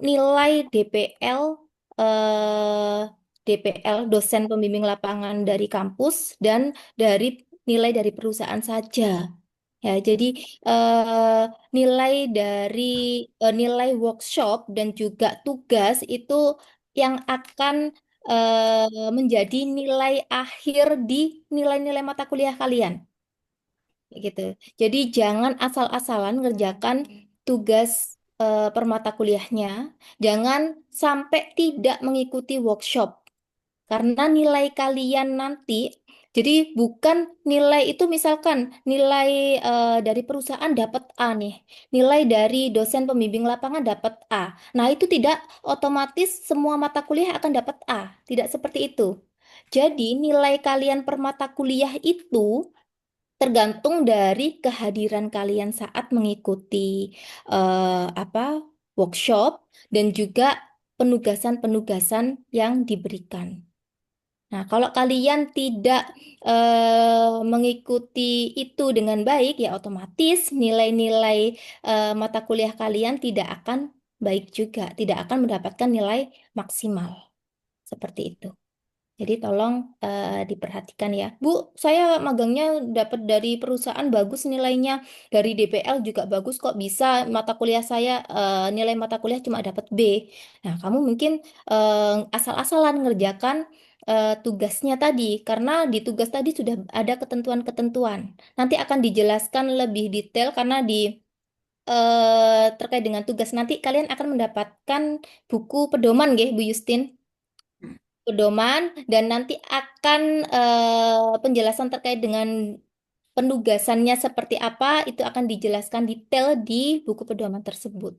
nilai eh, DPL dosen pembimbing lapangan dari kampus dan dari nilai dari perusahaan saja. Ya, jadi eh, nilai dari nilai workshop dan juga tugas itu yang akan menjadi nilai akhir di nilai-nilai mata kuliah kalian. Kayak gitu. Jadi jangan asal-asalan ngerjakan tugas per mata kuliahnya. Jangan sampai tidak mengikuti workshop. Karena nilai kalian nanti, jadi bukan nilai itu misalkan nilai dari perusahaan dapat A nih, nilai dari dosen pembimbing lapangan dapat A. Nah itu tidak otomatis semua mata kuliah akan dapat A, tidak seperti itu. Jadi nilai kalian per mata kuliah itu tergantung dari kehadiran kalian saat mengikuti apa workshop dan juga penugasan-penugasan yang diberikan. Nah, kalau kalian tidak mengikuti itu dengan baik, ya otomatis nilai-nilai mata kuliah kalian tidak akan baik juga, tidak akan mendapatkan nilai maksimal. Seperti itu. Jadi tolong diperhatikan ya. Bu, saya magangnya dapat dari perusahaan bagus nilainya, dari DPL juga bagus kok bisa mata kuliah saya nilai mata kuliah cuma dapat B. Nah, kamu mungkin asal-asalan ngerjakan tugasnya tadi karena di tugas tadi sudah ada ketentuan-ketentuan. Nanti akan dijelaskan lebih detail karena di terkait dengan tugas nanti kalian akan mendapatkan buku pedoman nggih, Bu Justin, pedoman dan nanti akan penjelasan terkait dengan penugasannya seperti apa itu akan dijelaskan detail di buku pedoman tersebut.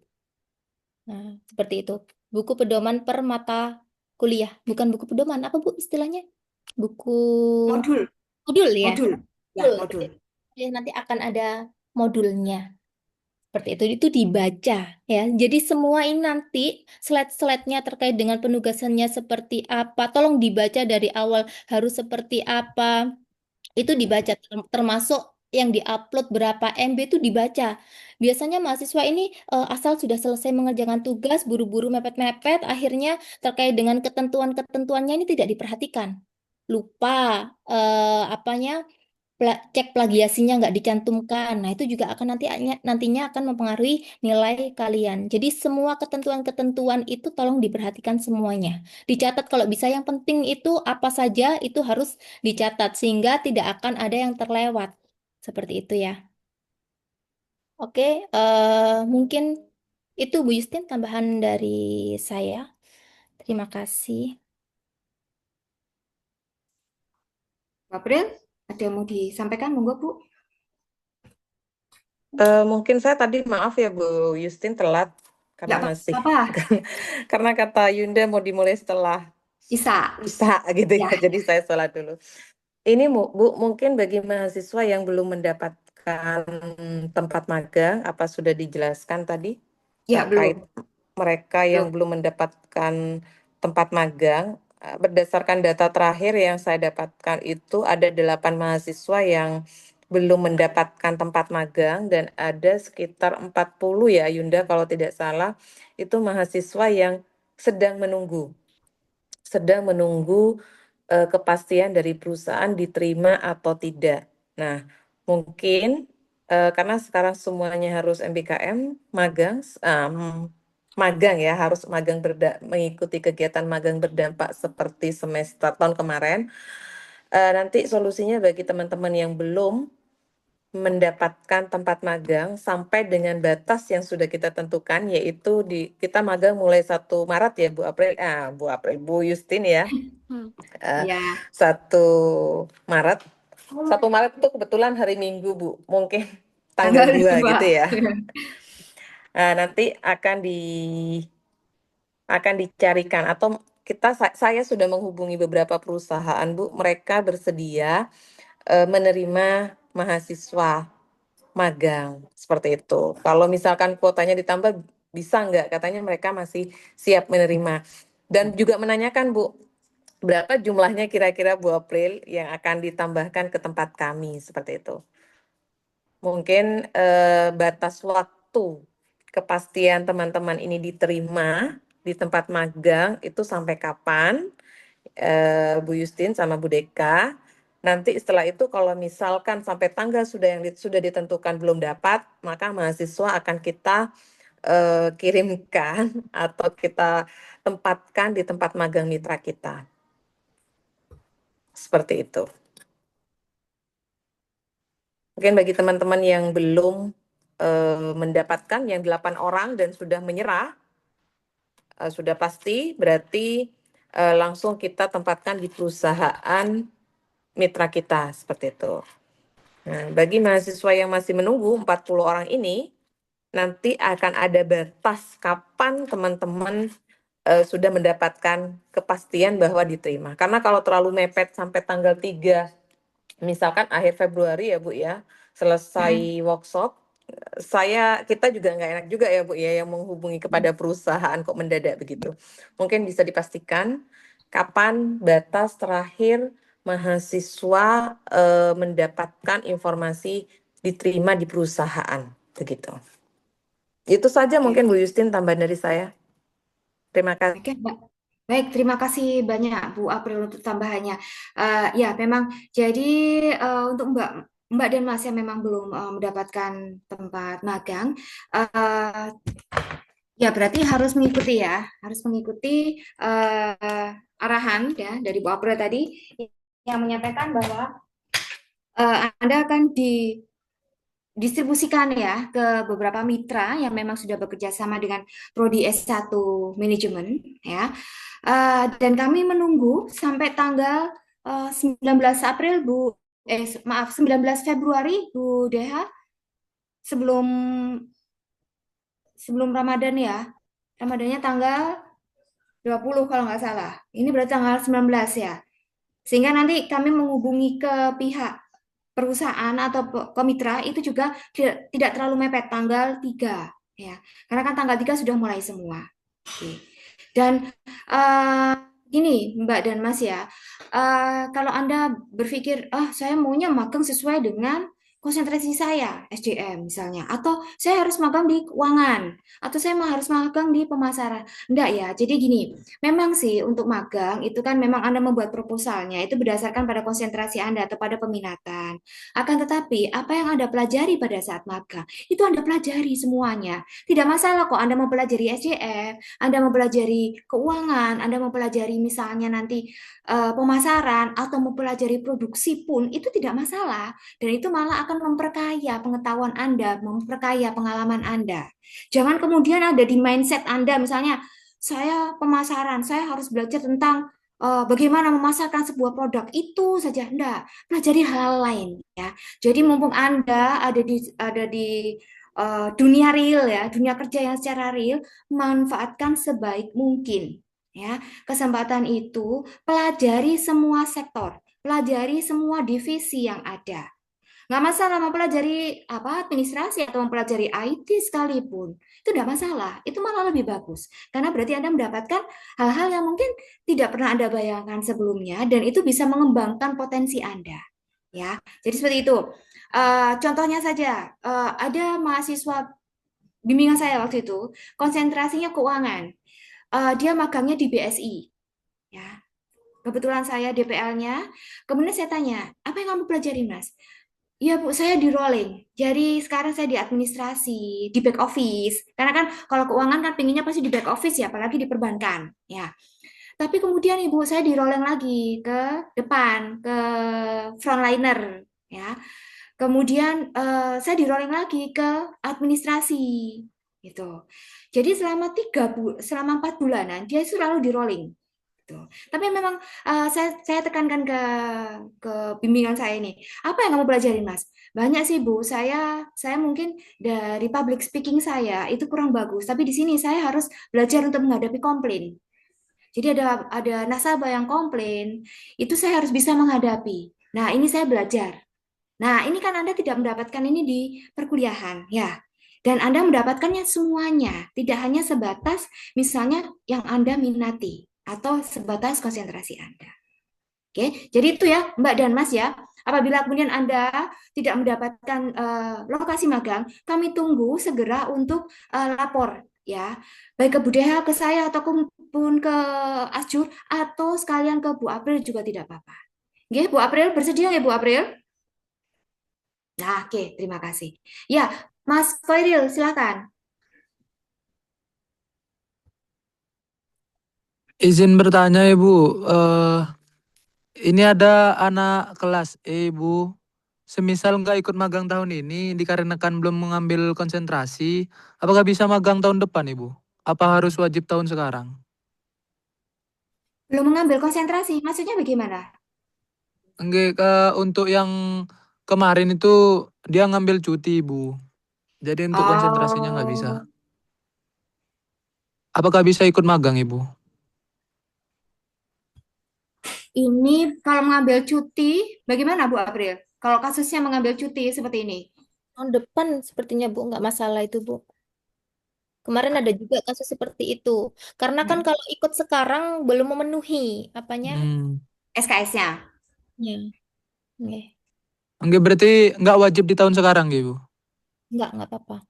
Nah, seperti itu. Buku pedoman per mata kuliah, bukan buku pedoman, apa Bu istilahnya? Buku modul, modul ya. modul, ya Modul. modul. Ya, nanti akan ada modulnya. Seperti itu dibaca ya. Jadi semua ini nanti slide-slide-nya terkait dengan penugasannya seperti apa, tolong dibaca dari awal harus seperti apa. Itu dibaca termasuk yang diupload berapa MB itu dibaca. Biasanya mahasiswa ini asal sudah selesai mengerjakan tugas, buru-buru mepet-mepet, akhirnya terkait dengan ketentuan-ketentuannya ini tidak diperhatikan. Lupa apanya cek plagiasinya nggak dicantumkan. Nah, itu juga akan nantinya akan mempengaruhi nilai kalian. Jadi semua ketentuan-ketentuan itu tolong diperhatikan semuanya. Dicatat kalau bisa yang penting itu apa saja itu harus dicatat sehingga tidak akan ada yang terlewat. Seperti itu ya. Oke, mungkin itu Bu Justin tambahan dari saya. Terima kasih. Bu April, ada yang mau disampaikan? Monggo Bu. Mungkin saya tadi maaf ya Bu Justin telat karena Nggak masih apa-apa, karena kata Yunda mau dimulai setelah bisa. bisa gitu ya. Ya, Jadi saya sholat dulu. Ini Bu, mungkin bagi mahasiswa yang belum mendapatkan tempat magang, apa sudah dijelaskan tadi ya terkait belum. mereka yang Belum. belum mendapatkan tempat magang? Berdasarkan data terakhir yang saya dapatkan itu ada 8 mahasiswa yang belum mendapatkan tempat magang dan ada sekitar 40 ya Yunda kalau tidak salah, itu mahasiswa yang sedang menunggu kepastian dari perusahaan diterima atau tidak. Nah, mungkin karena sekarang semuanya harus MBKM, magang ya, harus mengikuti kegiatan magang berdampak seperti semester tahun kemarin. Nanti solusinya bagi teman-teman yang belum mendapatkan tempat magang sampai dengan batas yang sudah kita tentukan, yaitu kita magang mulai 1 Maret ya Bu Justin ya. Ya, 1 Maret. 1 Maret itu kebetulan hari Minggu, Bu. Mungkin tanggal 2 2. gitu ya. Nanti akan dicarikan atau saya sudah menghubungi beberapa perusahaan, Bu. Mereka bersedia menerima mahasiswa magang seperti itu. Kalau misalkan kuotanya ditambah bisa nggak? Katanya mereka masih siap menerima. Dan juga menanyakan, Bu, berapa jumlahnya kira-kira Bu April yang akan ditambahkan ke tempat kami seperti itu. Mungkin batas waktu kepastian teman-teman ini diterima di tempat magang itu sampai kapan, Bu Justin sama Bu Deka. Nanti setelah itu kalau misalkan sampai tanggal sudah ditentukan belum dapat, maka mahasiswa akan kita kirimkan atau kita tempatkan di tempat magang mitra kita. Seperti itu. Mungkin bagi teman-teman yang belum mendapatkan yang 8 orang dan sudah menyerah, sudah pasti berarti langsung kita tempatkan di perusahaan mitra kita seperti itu. Nah, bagi mahasiswa yang masih menunggu 40 orang ini, nanti akan ada batas kapan teman-teman sudah mendapatkan kepastian bahwa diterima. Karena kalau terlalu mepet sampai tanggal 3, misalkan akhir Februari ya Bu ya, selesai workshop, kita juga nggak enak juga ya Bu ya yang menghubungi kepada perusahaan kok mendadak begitu. Mungkin bisa dipastikan kapan batas terakhir mahasiswa mendapatkan informasi diterima di perusahaan begitu. Itu saja mungkin Bu Justin tambahan dari saya. Terima kasih. Oke, Mbak. Baik, terima kasih banyak Bu April untuk tambahannya. Ya, memang jadi untuk Mbak dan Mas yang memang belum mendapatkan tempat magang, ya berarti harus mengikuti arahan ya dari Bu April tadi yang menyatakan bahwa Anda akan didistribusikan ya ke beberapa mitra yang memang sudah bekerja sama dengan Prodi S1 Manajemen ya. Dan kami menunggu sampai tanggal 19 April 19 Februari Bu Deha sebelum Ramadan ya. Ramadannya tanggal 20 kalau nggak salah. Ini berarti tanggal 19 ya. Sehingga nanti kami menghubungi ke pihak perusahaan atau ke mitra itu juga tidak terlalu mepet tanggal 3 ya. Karena kan tanggal 3 sudah mulai semua. Oke. Dan gini Mbak dan Mas ya, kalau Anda berpikir, saya maunya magang sesuai dengan konsentrasi saya, SDM misalnya, atau saya harus magang di keuangan, atau saya harus magang di pemasaran. Enggak ya, jadi gini, memang sih untuk magang itu kan memang Anda membuat proposalnya, itu berdasarkan pada konsentrasi Anda atau pada peminatan. Akan tetapi, apa yang Anda pelajari pada saat magang, itu Anda pelajari semuanya. Tidak masalah kok Anda mempelajari SDM, Anda mempelajari keuangan, Anda mempelajari misalnya nanti pemasaran, atau mempelajari produksi pun, itu tidak masalah. Dan itu malah akan memperkaya pengetahuan Anda, memperkaya pengalaman Anda. Jangan kemudian ada di mindset Anda, misalnya, saya pemasaran, saya harus belajar tentang bagaimana memasarkan sebuah produk. Itu saja, enggak. Pelajari hal lain. Ya. Jadi mumpung Anda ada di dunia real ya, dunia kerja yang secara real, manfaatkan sebaik mungkin. Ya, kesempatan itu pelajari semua sektor, pelajari semua divisi yang ada. Nggak masalah mempelajari administrasi atau mempelajari IT sekalipun. Itu nggak masalah. Itu malah lebih bagus. Karena berarti Anda mendapatkan hal-hal yang mungkin tidak pernah Anda bayangkan sebelumnya dan itu bisa mengembangkan potensi Anda. ya. Jadi seperti itu. Contohnya saja, ada mahasiswa bimbingan saya waktu itu, konsentrasinya keuangan. Dia magangnya di BSI, ya. Kebetulan saya DPL-nya. Kemudian saya tanya, apa yang kamu pelajari, Mas? Iya Bu, saya di rolling. Jadi sekarang saya di administrasi, di back office. Karena kan kalau keuangan kan pinginnya pasti di back office ya, apalagi di perbankan. Ya. Tapi kemudian Ibu saya di rolling lagi ke depan, ke frontliner. Ya. Kemudian saya di rolling lagi ke administrasi. Gitu. Jadi selama 4 bulanan dia selalu di rolling. Gitu. Tapi memang saya tekankan ke bimbingan saya ini, apa yang kamu pelajari, Mas? Banyak sih, Bu. Saya mungkin dari public speaking saya itu kurang bagus, tapi di sini saya harus belajar untuk menghadapi komplain. Jadi ada nasabah yang komplain, itu saya harus bisa menghadapi. Nah, ini saya belajar. Nah, ini kan Anda tidak mendapatkan ini di perkuliahan, ya. Dan Anda mendapatkannya semuanya, tidak hanya sebatas misalnya yang Anda minati atau sebatas konsentrasi Anda. Oke, jadi itu ya Mbak dan Mas ya. Apabila kemudian Anda tidak mendapatkan lokasi magang, kami tunggu segera untuk lapor ya. Baik ke Budaya, ke saya ataupun ke Asjur atau sekalian ke Bu April juga tidak apa-apa. Oke, Bu April bersedia ya Bu April? Nah, oke, terima kasih. Ya, Mas Koiril, silakan. Izin bertanya Ibu, ini ada anak kelas Ibu, semisal nggak ikut magang tahun ini dikarenakan belum mengambil konsentrasi, apakah bisa magang tahun depan Ibu? Apa harus wajib tahun sekarang? Belum mengambil konsentrasi, maksudnya bagaimana? Enggak, untuk yang kemarin itu dia ngambil cuti Ibu, jadi untuk konsentrasinya nggak bisa. Oh, Apakah bisa ikut magang Ibu? ini kalau mengambil cuti, bagaimana Bu April? Kalau kasusnya mengambil cuti seperti ini. Tahun depan sepertinya Bu, nggak masalah itu Bu. Kemarin ada juga kasus seperti itu. Karena kan kalau ikut sekarang belum memenuhi apanya? Hmm. SKS-nya. Ya, nggih. Enggak, berarti nggak wajib di tahun sekarang Ibu? Nggak apa-apa.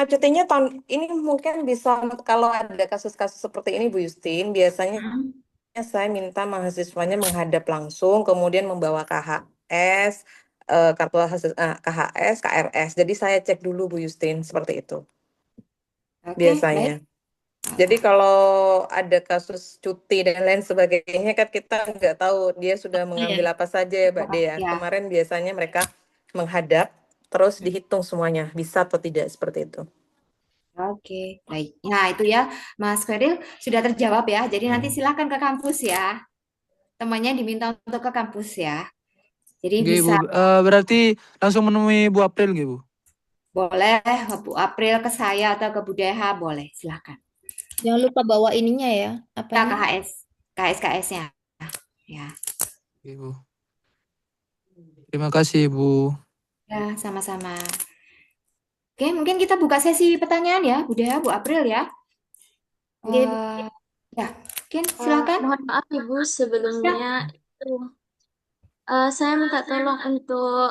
Cutinya tahun ini mungkin bisa, kalau ada kasus-kasus seperti ini Bu Justin, biasanya saya minta mahasiswanya menghadap langsung, kemudian membawa KHS, kartu hasil KHS, KRS. Jadi saya cek dulu Bu Justin, seperti itu Oke, baik. biasanya. Jadi kalau ada kasus cuti dan lain sebagainya kan kita nggak tahu dia sudah mengambil apa saja ya Mbak Dea. Ya, Kemarin biasanya mereka menghadap, terus dihitung semuanya, bisa atau tidak seperti itu. oke, baik. Nah, itu ya, Mas Feril sudah terjawab ya. Jadi nanti silakan ke kampus ya. Temannya diminta untuk ke kampus ya. Jadi Oke, bisa Bu. Berarti langsung menemui Bu April gitu, Bu. boleh Bu April ke saya atau ke Budaya, boleh, silakan. Jangan lupa bawa ininya ya, Kita apanya? KHS, KSKS-nya ya. Oke, Bu. Terima kasih, Bu. Ya, sama-sama. Oke, mungkin kita buka sesi pertanyaan ya, Budaya, Bu April ya. Nggih, Bu. Eh, ya, mungkin silakan. Mohon maaf Ibu, sebelumnya Ya, itu, saya minta tolong untuk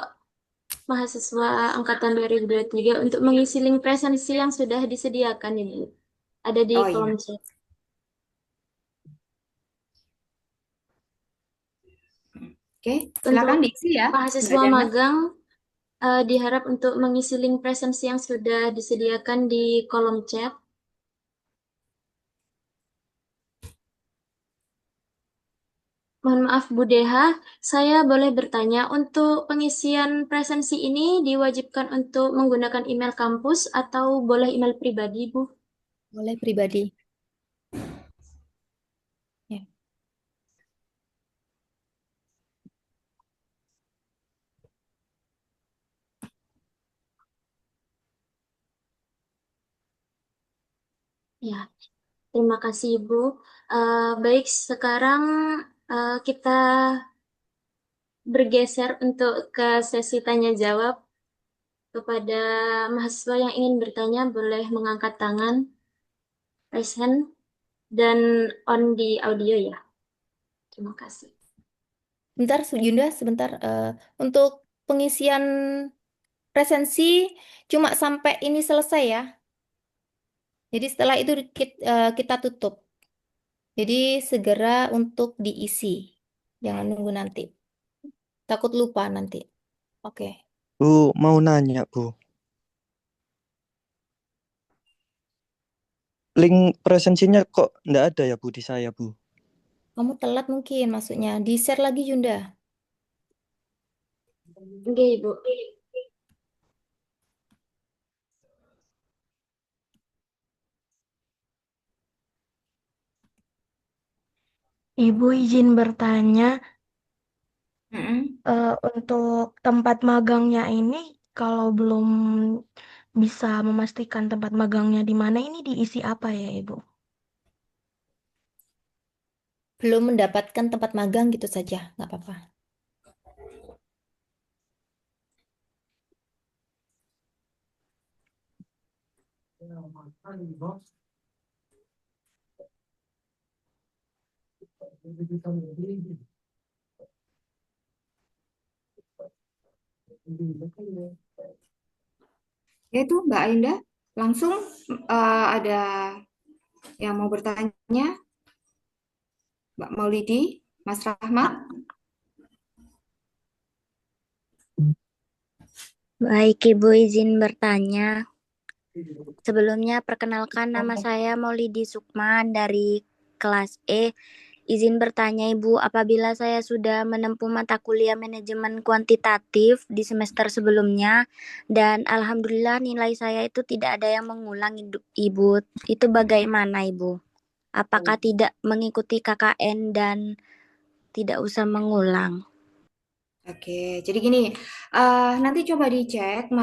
mahasiswa angkatan 2023 untuk mengisi link presensi yang sudah disediakan ini. Ada di oh kolom iya. chat. Oke, Untuk silakan diisi ya, Mbak mahasiswa dan Mas. magang diharap untuk mengisi link presensi yang sudah disediakan di kolom chat. Mohon maaf Bu Deha, saya boleh bertanya, untuk pengisian presensi ini diwajibkan untuk menggunakan email kampus atau boleh email pribadi, Bu? Boleh pribadi. Ya. Ya, terima kasih Ibu. Baik, sekarang kita bergeser untuk ke sesi tanya jawab. Kepada mahasiswa yang ingin bertanya, boleh mengangkat tangan, raise hand, dan on di audio ya. Terima kasih. Bentar, Yunda, sebentar. Untuk pengisian presensi cuma sampai ini selesai ya. Jadi setelah itu kita tutup. Jadi segera untuk diisi. Jangan nunggu nanti. Takut lupa nanti. Oke. Bu, mau nanya, Bu. Link presensinya kok nggak ada ya, Bu, di saya, Bu? Kamu telat mungkin masuknya. Di-share lagi, Yunda. Oke, Ibu. Ibu izin bertanya, Mm-mm. untuk tempat magangnya ini, kalau belum bisa memastikan tempat magangnya di mana, ini diisi apa ya, Ibu? Belum mendapatkan tempat magang gitu saja. Nggak apa-apa. Ya itu Mbak Ainda, langsung ada yang mau bertanya, Mbak Maulidi, Mas Rahmat. Baik, Ibu izin bertanya. Sebelumnya perkenalkan nama saya Maulidi Sukma dari kelas E. Izin bertanya Ibu, apabila saya sudah menempuh mata kuliah manajemen kuantitatif di semester sebelumnya dan alhamdulillah nilai saya itu tidak ada yang mengulang Ibu. Itu bagaimana Ibu? Apakah tidak mengikuti KKN dan tidak usah mengulang? Oke, jadi gini, nanti coba dicek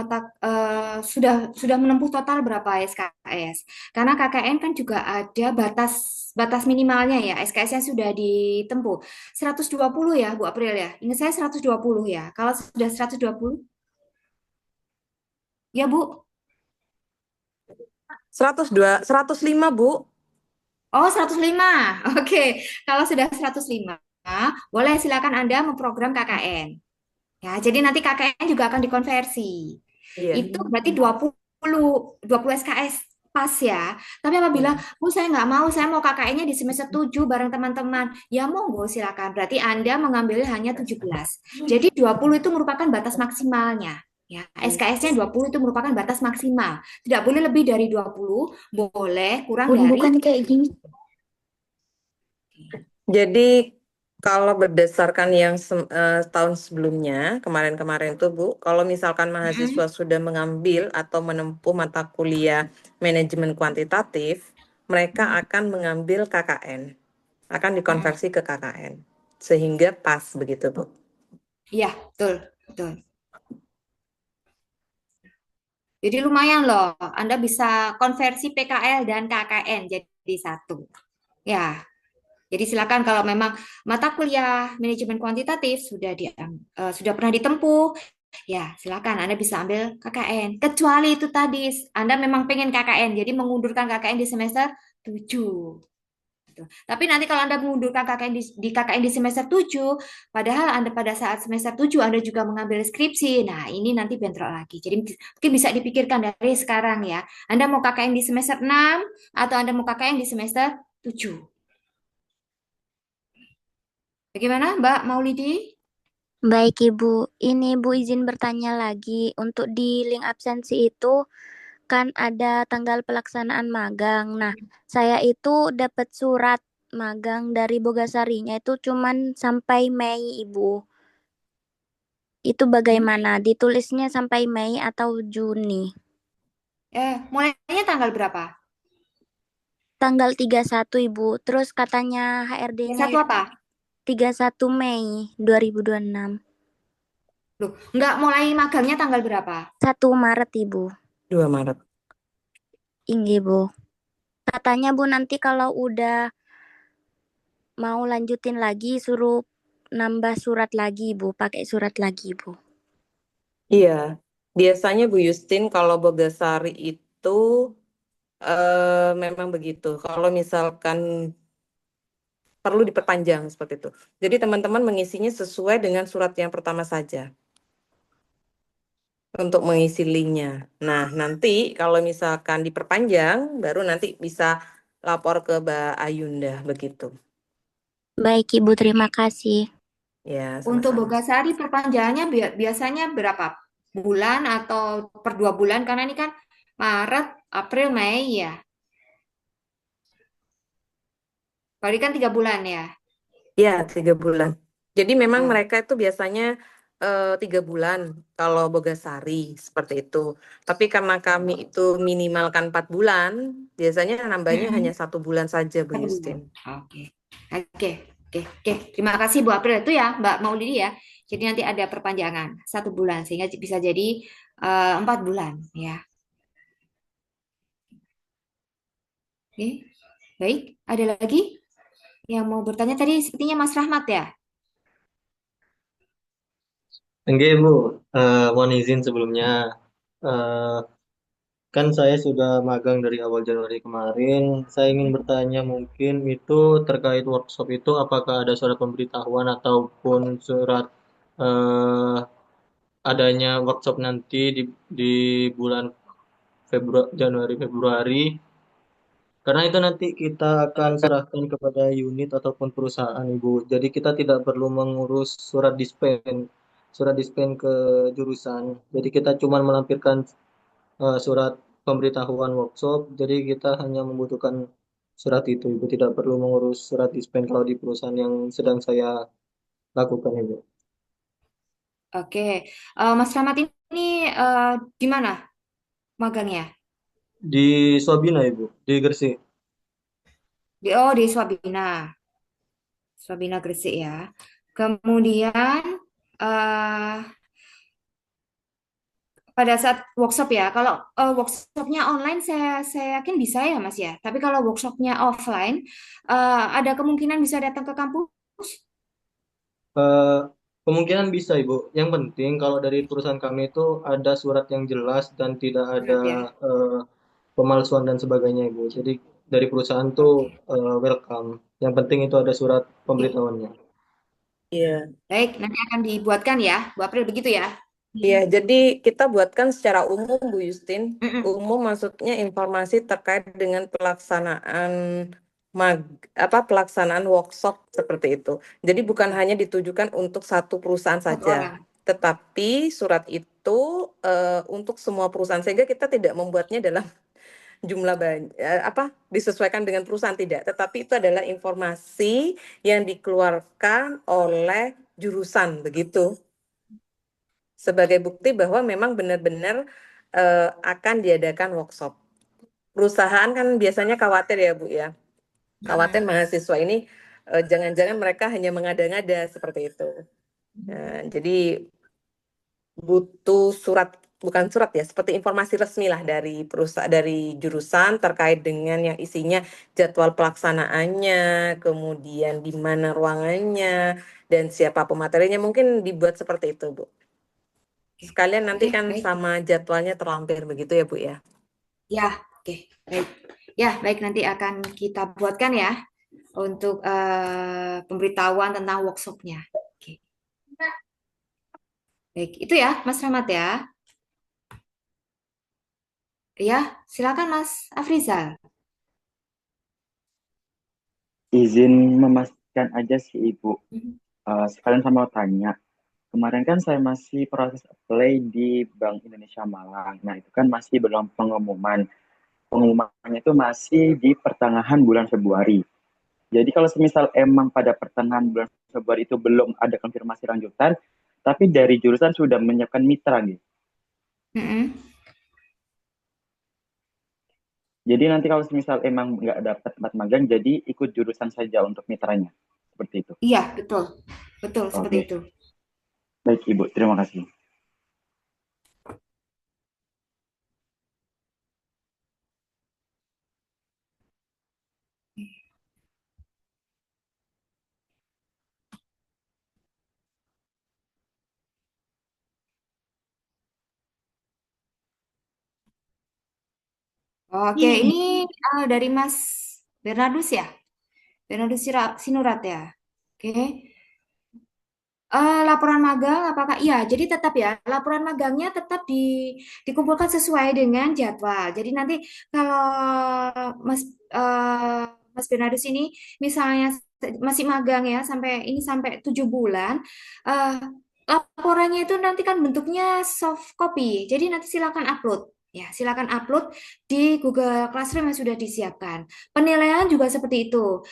sudah menempuh total berapa SKS. Karena KKN kan juga ada batas minimalnya ya, SKS-nya sudah ditempuh 120 ya, Bu April ya. Ingat saya 120 ya. Kalau sudah 120, ya Bu. 102, 105, Bu. Oh, 105. Oke, kalau sudah 105, boleh silakan Anda memprogram KKN. Ya, jadi nanti KKN juga akan dikonversi. Iya. Itu berarti 20 SKS pas ya. Tapi apabila, Bu saya nggak mau, saya mau KKN-nya di semester 7 bareng teman-teman. Ya monggo silakan. Berarti Anda mengambilnya hanya 17. Jadi 20 itu merupakan batas maksimalnya. Ya, SKS-nya 20 itu merupakan batas maksimal. Tidak boleh lebih dari 20, boleh kurang dari Bukan kayak gini. Jadi kalau berdasarkan yang tahun sebelumnya, kemarin-kemarin tuh Bu, kalau misalkan mahasiswa sudah mengambil atau menempuh mata kuliah manajemen kuantitatif, mereka akan mengambil KKN, akan dikonversi ke KKN, sehingga pas begitu Bu. Iya, betul, betul. Jadi lumayan loh, Anda bisa konversi PKL dan KKN jadi satu. Ya, jadi silakan kalau memang mata kuliah manajemen kuantitatif sudah pernah ditempuh, ya silakan Anda bisa ambil KKN. Kecuali itu tadi Anda memang pengen KKN, jadi mengundurkan KKN di semester 7. Tapi nanti kalau Anda mengundurkan KKN di KKN di semester 7, padahal Anda pada saat semester 7 Anda juga mengambil skripsi. Nah, ini nanti bentrok lagi. Jadi mungkin bisa dipikirkan dari sekarang ya. Anda mau KKN di semester 6 atau Anda mau KKN di semester 7. Bagaimana Mbak Maulidi? Baik Ibu, ini Ibu izin bertanya lagi. Untuk di link absensi itu kan ada tanggal pelaksanaan magang. Nah, saya itu dapat surat magang dari Bogasarinya itu cuman sampai Mei Ibu. Itu bagaimana? Ditulisnya sampai Mei atau Juni? Mulainya tanggal berapa? Tanggal 31 Ibu. Terus katanya HRD-nya Satu apa? 31 Mei 2026. Loh, nggak mulai magangnya tanggal berapa? 1 Maret Ibu. 2 Maret. Inggih Bu. Katanya Bu nanti kalau udah mau lanjutin lagi suruh nambah surat lagi Bu, pakai surat lagi Bu. Iya, biasanya Bu Justin kalau Bogasari itu memang begitu. Kalau misalkan perlu diperpanjang seperti itu. Jadi teman-teman mengisinya sesuai dengan surat yang pertama saja untuk mengisi linknya. Nah, nanti kalau misalkan diperpanjang, baru nanti bisa lapor ke Mbak Ayunda begitu. Baik, Ibu, terima kasih. Ya, Untuk sama-sama. Bogasari perpanjangannya biasanya berapa bulan atau per 2 bulan? Karena ini kan Maret, April, Mei ya. Berarti kan 3 bulan ya. Ya, 3 bulan. Jadi memang Oh, mereka itu biasanya 3 bulan kalau Bogasari seperti itu. Tapi karena kami itu minimalkan 4 bulan, biasanya nambahnya hanya mm-mm. 1 bulan saja, Bu 1 bulan. Justin. Oke, oke, oke. Terima kasih Bu April itu ya, Mbak Maulidi ya. Jadi nanti ada perpanjangan 1 bulan sehingga bisa jadi 4 bulan ya. Oke, baik. Ada lagi yang mau bertanya tadi? Sepertinya Mas Rahmat ya. Enggak, Bu. Mohon izin sebelumnya. Eh, Kan saya sudah magang dari awal Januari kemarin. Saya ingin bertanya mungkin itu terkait workshop itu apakah ada surat pemberitahuan ataupun surat eh, adanya workshop nanti di bulan Januari Februari. Karena itu nanti kita akan serahkan kepada unit ataupun perusahaan, Ibu. Jadi kita tidak perlu mengurus surat dispen ke jurusan. Jadi kita cuma melampirkan surat pemberitahuan workshop. Jadi kita hanya membutuhkan surat itu, Ibu. Tidak perlu mengurus surat dispen kalau di perusahaan yang sedang saya lakukan, Ibu. Oke, Mas Rahmat ini di mana magangnya? Di Swabina, Ibu. Di Gresik. Di Swabina, Swabina Gresik ya. Kemudian eh pada saat workshop ya, kalau workshopnya online saya yakin bisa ya Mas ya. Tapi kalau workshopnya offline, ada kemungkinan bisa datang ke kampus? Eh, Kemungkinan bisa, Ibu. Yang penting kalau dari perusahaan kami itu ada surat yang jelas dan tidak ada Surat ya. eh, pemalsuan dan sebagainya, Ibu. Jadi dari perusahaan tuh Oke. welcome. Yang penting itu ada surat Oke. pemberitahuannya. Iya. Baik, nanti akan dibuatkan ya, Bu April begitu ya. Iya, jadi kita buatkan secara umum, Bu Justin. Mm-mm. Umum maksudnya informasi terkait dengan pelaksanaan pelaksanaan workshop seperti itu. Jadi bukan hanya ditujukan untuk satu perusahaan Satu saja, orang. tetapi surat itu untuk semua perusahaan sehingga kita tidak membuatnya dalam jumlah banyak disesuaikan dengan perusahaan tidak, tetapi itu adalah informasi yang dikeluarkan oleh jurusan begitu sebagai bukti bahwa memang benar-benar akan diadakan workshop. Perusahaan kan biasanya khawatir ya Bu ya, khawatir mahasiswa ini jangan-jangan mereka hanya mengada-ngada seperti itu. Jadi butuh surat, bukan surat ya, seperti informasi resmi lah dari perusahaan, dari jurusan terkait dengan yang isinya jadwal pelaksanaannya, kemudian di mana ruangannya, dan siapa pematerinya, mungkin dibuat seperti itu Bu. Sekalian nanti Oke, kan baik. sama jadwalnya terlampir begitu ya Bu ya. Ya, oke, baik. Ya, baik nanti akan kita buatkan ya untuk pemberitahuan tentang workshopnya. Oke. Baik, itu ya, Mas Rahmat ya. Ya, silakan Mas Afrizal. Izin memastikan aja sih Ibu. Sekalian saya mau tanya, kemarin kan saya masih proses apply di Bank Indonesia Malang. Nah, itu kan masih belum pengumuman. Pengumumannya itu masih di pertengahan bulan Februari. Jadi kalau semisal emang pada pertengahan bulan Februari itu belum ada konfirmasi lanjutan, tapi dari jurusan sudah menyiapkan mitra gitu. Mm-mm. Jadi nanti kalau semisal emang nggak dapat tempat magang, jadi ikut jurusan saja untuk mitranya. Seperti itu. Iya, betul. Betul, seperti Oke, itu. baik Ibu. Terima kasih. Oke, ini dari Mas Bernardus ya? Bernardus Sinurat ya. Oke. Laporan magang apakah iya? Jadi tetap ya, laporan magangnya tetap dikumpulkan sesuai dengan jadwal. Jadi nanti kalau Mas eh, Mas Bernardus ini misalnya masih magang ya sampai 7 bulan, eh, laporannya itu nanti kan bentuknya soft copy. Jadi nanti silakan upload. Ya, silakan upload di Google Classroom yang sudah disiapkan. Penilaian juga seperti itu.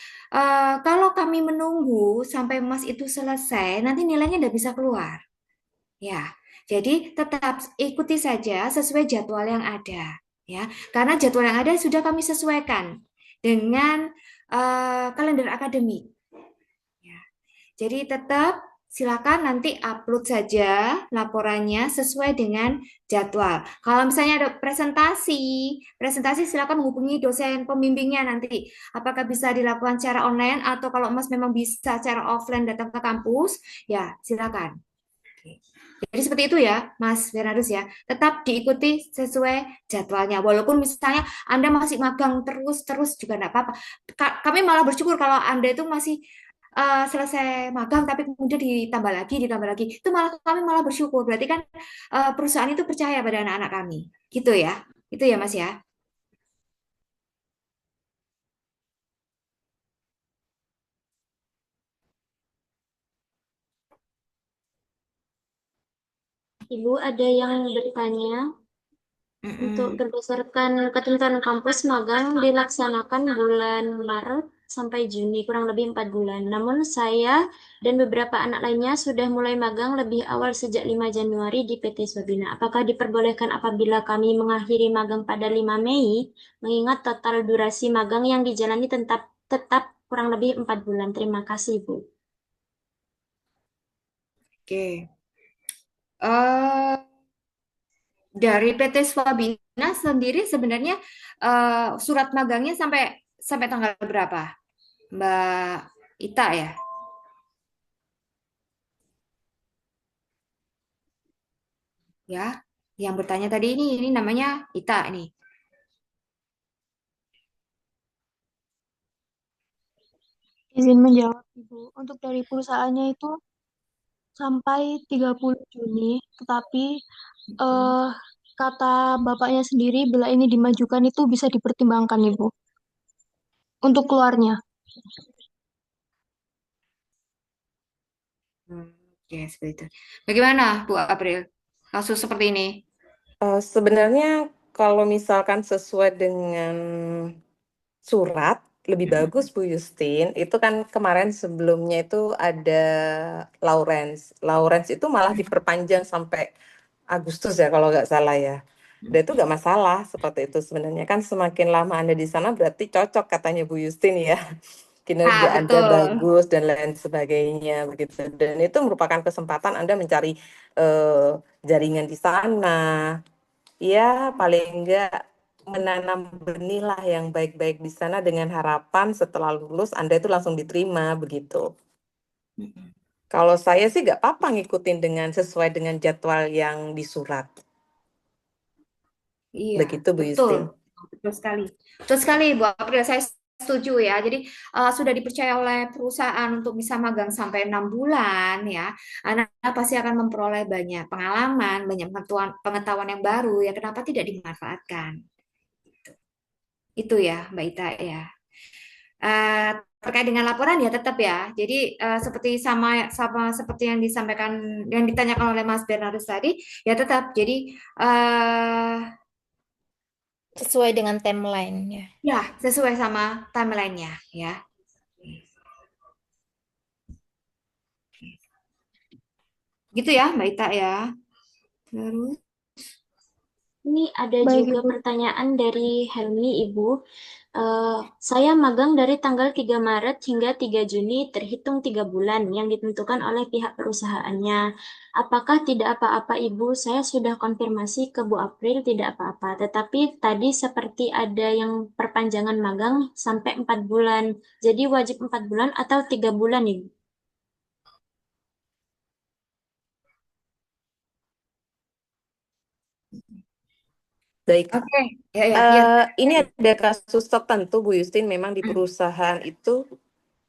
Kalau kami menunggu sampai Mas itu selesai, nanti nilainya tidak bisa keluar. Ya, jadi tetap ikuti saja sesuai jadwal yang ada. Ya, karena jadwal yang ada sudah kami sesuaikan dengan kalender akademik. Ya, jadi tetap silakan nanti upload saja laporannya sesuai dengan jadwal. Kalau misalnya ada presentasi silakan menghubungi dosen pembimbingnya nanti. Apakah bisa dilakukan secara online atau kalau Mas memang bisa secara offline datang ke kampus, ya silakan. Jadi seperti itu ya, Mas Bernardus ya. Tetap diikuti sesuai jadwalnya. Walaupun misalnya Anda masih magang terus juga enggak apa-apa. Kami malah bersyukur kalau Anda itu masih selesai magang tapi kemudian ditambah lagi. Itu kami malah bersyukur. Berarti kan perusahaan itu percaya pada anak-anak kami. Gitu ya. Itu ya, Mas ya. Ibu ada yang bertanya. Untuk berdasarkan ketentuan kampus, magang dilaksanakan bulan Maret sampai Juni, kurang lebih 4 bulan. Namun saya dan beberapa anak lainnya sudah mulai magang lebih awal sejak 5 Januari di PT Swabina. Apakah diperbolehkan apabila kami mengakhiri magang pada 5 Mei, mengingat total durasi magang yang dijalani tetap kurang lebih 4 bulan. Terima kasih, Bu. Oke. Dari PT Swabina sendiri sebenarnya surat magangnya sampai tanggal berapa, Mbak Ita ya? Ya, yang bertanya tadi ini namanya Ita ini. Izin menjawab, Ibu. Untuk dari perusahaannya itu sampai 30 Juni, tetapi eh, kata bapaknya sendiri bila ini dimajukan itu bisa dipertimbangkan, Ibu, untuk keluarnya. Oke, seperti itu. Bagaimana, Bu April? Kasus seperti ini? Sebenarnya kalau misalkan sesuai dengan surat, lebih bagus Bu Justin. Itu kan kemarin sebelumnya itu ada Lawrence. Lawrence itu malah diperpanjang sampai Agustus ya kalau nggak salah ya. Dan itu nggak masalah seperti itu sebenarnya. Kan semakin lama Anda di sana berarti cocok katanya Bu Justin ya. Kinerja Anda Betul. bagus dan lain sebagainya begitu. Dan itu merupakan kesempatan Anda mencari jaringan di sana. Ya, paling enggak menanam benih lah yang baik-baik di sana dengan harapan setelah lulus Anda itu langsung diterima begitu. Kalau saya sih nggak apa-apa ngikutin sesuai dengan jadwal yang di surat. Iya, Begitu Bu betul. Justin. Betul sekali. Betul sekali, Bu April. Saya setuju ya. Jadi sudah dipercaya oleh perusahaan untuk bisa magang sampai 6 bulan ya. Anak pasti akan memperoleh banyak pengalaman, banyak pengetahuan yang baru ya. Kenapa tidak dimanfaatkan? Itu ya, Mbak Ita ya. Eh, Terkait dengan laporan ya tetap ya. Jadi seperti sama seperti yang disampaikan yang ditanyakan oleh Mas Bernardus tadi ya tetap. Jadi Sesuai dengan timeline ya. ya sesuai sama timelinenya ya. Gitu ya Mbak Ita ya. Terus Ini ada Baik, juga Ibu. pertanyaan dari Helmi, Ibu. Saya magang dari tanggal 3 Maret hingga 3 Juni terhitung 3 bulan yang ditentukan oleh pihak perusahaannya. Apakah tidak apa-apa, Ibu? Saya sudah konfirmasi ke Bu April tidak apa-apa. Tetapi tadi seperti ada yang perpanjangan magang sampai 4 bulan. Jadi wajib 4 bulan atau 3 bulan, Ibu? Baik. oke ya. Ini ada kasus tertentu Bu Justin memang di perusahaan itu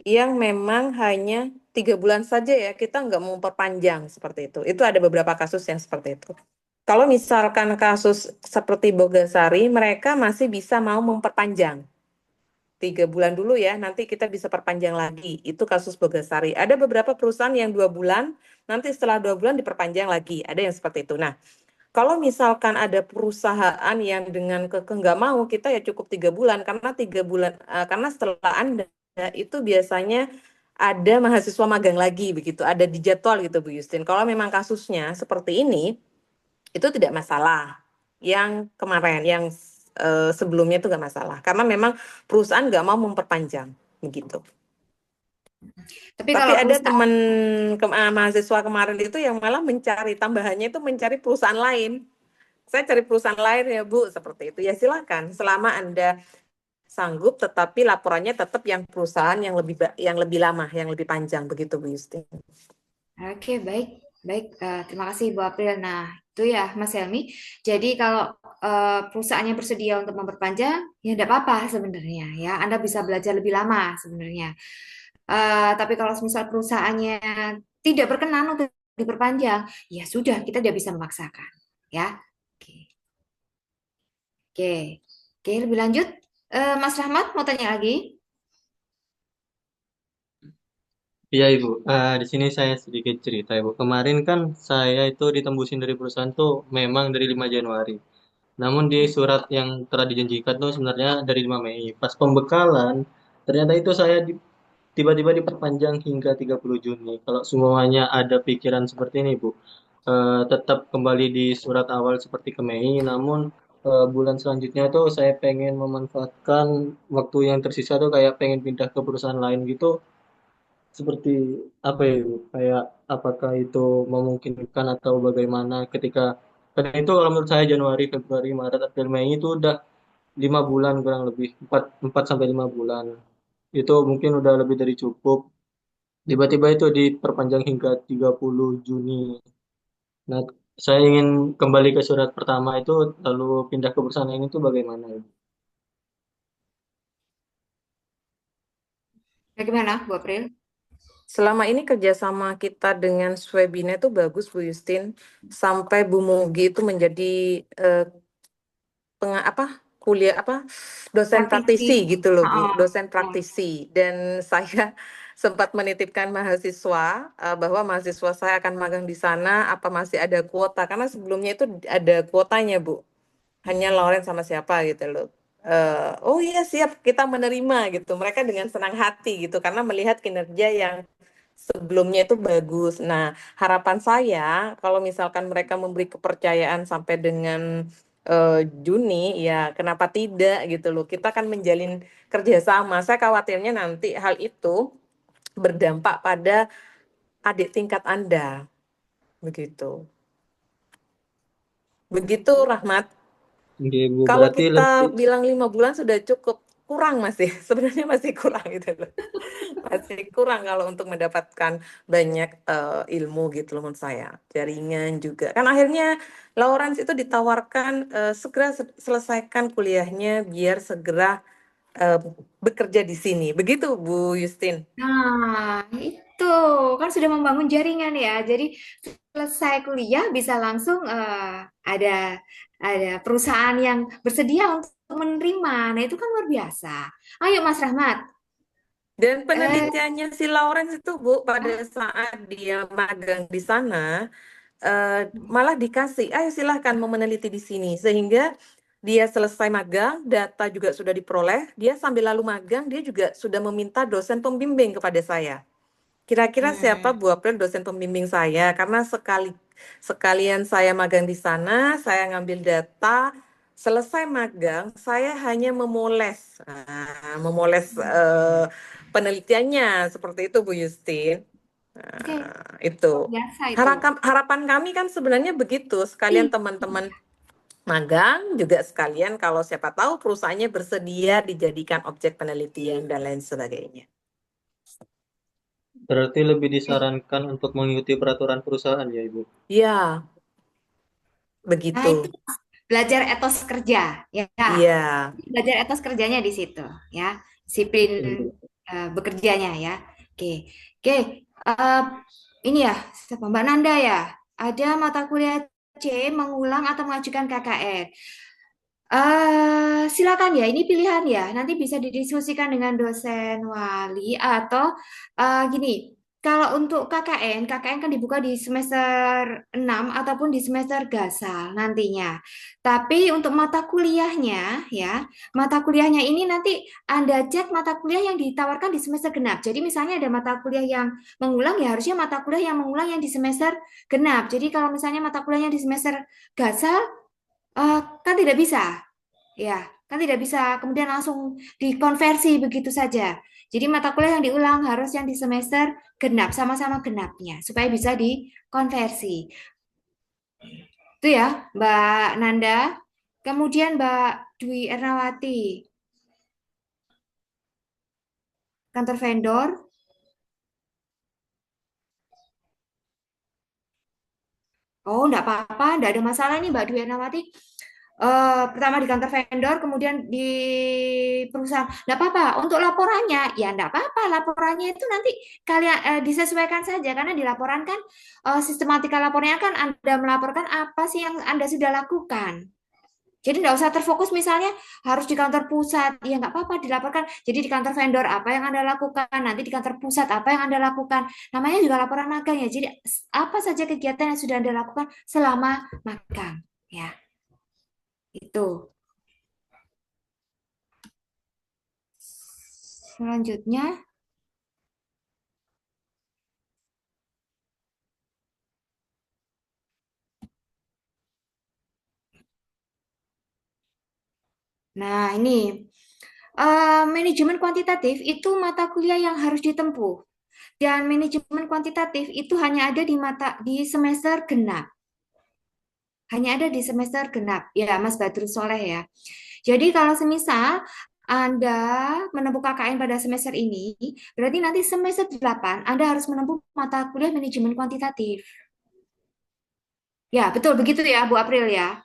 yang memang hanya 3 bulan saja ya, kita nggak mau memperpanjang seperti itu. Itu ada beberapa kasus yang seperti itu. Kalau misalkan kasus seperti Bogasari, mereka masih bisa mau memperpanjang. 3 bulan dulu ya, nanti kita bisa perpanjang lagi. Itu kasus Bogasari. Ada beberapa perusahaan yang 2 bulan, nanti setelah 2 bulan diperpanjang lagi. Ada yang seperti itu. Nah, kalau misalkan ada perusahaan yang dengan kekeh nggak mau, kita ya cukup 3 bulan karena 3 bulan karena setelah Anda itu biasanya ada mahasiswa magang lagi begitu, ada di jadwal gitu Bu Justin. Kalau memang kasusnya seperti ini, itu tidak masalah. Yang kemarin, yang sebelumnya itu nggak masalah karena memang perusahaan nggak mau memperpanjang begitu. Tapi Tapi kalau ada perusahaan teman mahasiswa kemarin itu yang malah mencari tambahannya itu mencari perusahaan lain. Saya cari perusahaan lain ya Bu, seperti itu. Ya silakan, selama Anda sanggup, tetapi laporannya tetap yang perusahaan yang lebih lama, yang lebih panjang begitu Bu Yusti. Oke, baik, baik. Terima kasih Bu April. Nah, itu ya Mas Helmi. Jadi kalau perusahaannya bersedia untuk memperpanjang, ya tidak apa-apa sebenarnya. Ya, Anda bisa belajar lebih lama sebenarnya. Tapi kalau misal perusahaannya tidak berkenan untuk diperpanjang, ya sudah, kita tidak bisa memaksakan. Ya, oke, oke, oke. Lebih lanjut, Mas Rahmat mau tanya lagi? Iya Ibu, di sini saya sedikit cerita Ibu. Kemarin kan saya itu ditembusin dari perusahaan tuh memang dari 5 Januari. Namun di surat yang telah dijanjikan tuh sebenarnya dari 5 Mei. Pas pembekalan, ternyata itu saya tiba-tiba diperpanjang hingga 30 Juni. Kalau semuanya ada pikiran seperti ini Bu, tetap kembali di surat awal seperti ke Mei, namun bulan selanjutnya tuh saya pengen memanfaatkan waktu yang tersisa tuh kayak pengen pindah ke perusahaan lain gitu, seperti apa ya Bu? Kayak apakah itu memungkinkan atau bagaimana ketika karena itu kalau menurut saya Januari, Februari, Maret, April, Mei itu udah 5 bulan kurang lebih 4 sampai 5 bulan itu mungkin udah lebih dari cukup. Tiba-tiba itu diperpanjang hingga 30 Juni. Nah, saya ingin kembali ke surat pertama itu lalu pindah ke perusahaan lain itu bagaimana Ibu? Bagaimana Bu April? Selama ini kerjasama kita dengan Swebina itu bagus Bu Justin, sampai Bu Mugi itu menjadi kuliah dosen Praktisi. praktisi gitu loh Bu, dosen Ya. praktisi. Dan saya sempat menitipkan mahasiswa bahwa mahasiswa saya akan magang di sana, apa masih ada kuota, karena sebelumnya itu ada kuotanya Bu, hanya Lauren sama siapa gitu loh. Oh iya siap, kita menerima gitu, mereka dengan senang hati gitu karena melihat kinerja yang sebelumnya itu bagus. Nah, harapan saya kalau misalkan mereka memberi kepercayaan sampai dengan Juni, ya kenapa tidak gitu loh. Kita kan menjalin kerjasama. Saya khawatirnya nanti hal itu berdampak pada adik tingkat Anda. Begitu. Begitu, Rahmat. Oke, Bu, Kalau berarti kita bilang 5 bulan sudah cukup, kurang masih. Sebenarnya masih kurang gitu loh. Masih kurang kalau untuk mendapatkan banyak ilmu gitu loh menurut saya. Jaringan juga. Kan akhirnya Lawrence itu ditawarkan segera selesaikan kuliahnya biar segera eh, bekerja di sini. Begitu Bu Justin. Nah, itu kan sudah membangun jaringan ya. Jadi selesai kuliah bisa langsung ada perusahaan yang bersedia untuk menerima. Nah, itu kan luar biasa. Ayo Mas Rahmat. Dan Eh, penelitiannya si Lawrence itu Bu, pada saat dia magang di sana, malah dikasih, ayo silahkan mau meneliti di sini. Sehingga dia selesai magang, data juga sudah diperoleh, dia sambil lalu magang, dia juga sudah meminta dosen pembimbing kepada saya. Kira-kira siapa Bu April dosen pembimbing saya? Karena sekalian saya magang di sana, saya ngambil data, selesai magang, saya hanya memoles penelitiannya seperti itu Bu Justin. oke, Itu luar biasa itu. harapan kami kan sebenarnya begitu, sekalian teman-teman magang juga sekalian kalau siapa tahu perusahaannya bersedia dijadikan objek penelitian dan lain sebagainya. berarti lebih disarankan untuk mengikuti peraturan perusahaan ya Ibu. Ya, Nah, begitu. itu belajar etos kerja ya. Iya. Belajar etos kerjanya di situ ya. Disiplin Iya. bekerjanya ya. Oke, oke. Eh, ini ya, siapa? Mbak Nanda ya. Ada mata kuliah C mengulang atau mengajukan KKN. Silakan ya, ini pilihan ya. Nanti bisa didiskusikan dengan dosen wali atau gini. Kalau untuk KKN, KKN kan dibuka di semester 6 ataupun di semester gasal nantinya. Tapi untuk mata kuliahnya ya, mata kuliahnya ini nanti Anda cek mata kuliah yang ditawarkan di semester genap. Jadi misalnya ada mata kuliah yang mengulang ya harusnya mata kuliah yang mengulang yang di semester genap. Jadi kalau misalnya mata kuliahnya di semester gasal kan tidak bisa, ya, kan tidak bisa kemudian langsung dikonversi begitu saja. Jadi mata kuliah yang diulang harus yang di semester genap, sama-sama genapnya, supaya bisa dikonversi. Itu ya, Mbak Nanda. Kemudian Mbak Dwi Ernawati, kantor vendor. Oh, enggak apa-apa, enggak ada masalah nih Mbak Dwi Ernawati. Pertama di kantor vendor, kemudian di perusahaan. Enggak apa-apa. Untuk laporannya, ya enggak apa-apa. Laporannya itu nanti kalian disesuaikan saja karena di laporan kan sistematika lapornya kan Anda melaporkan apa sih yang Anda sudah lakukan. Jadi enggak usah terfokus misalnya harus di kantor pusat. Ya enggak apa-apa dilaporkan. Jadi di kantor vendor apa yang Anda lakukan, nanti di kantor pusat apa yang Anda lakukan. Namanya juga laporan magang ya. Jadi apa saja kegiatan yang sudah Anda lakukan selama magang, ya. Itu. Selanjutnya, nah ini manajemen kuantitatif itu mata kuliah yang harus ditempuh. Dan manajemen kuantitatif itu hanya ada di semester genap. Hanya ada di semester genap. Ya, Mas Badrul Soleh ya. Jadi kalau semisal Anda menempuh KKN pada semester ini, berarti nanti semester 8 Anda harus menempuh mata kuliah manajemen kuantitatif. Ya, betul begitu ya, Bu April ya.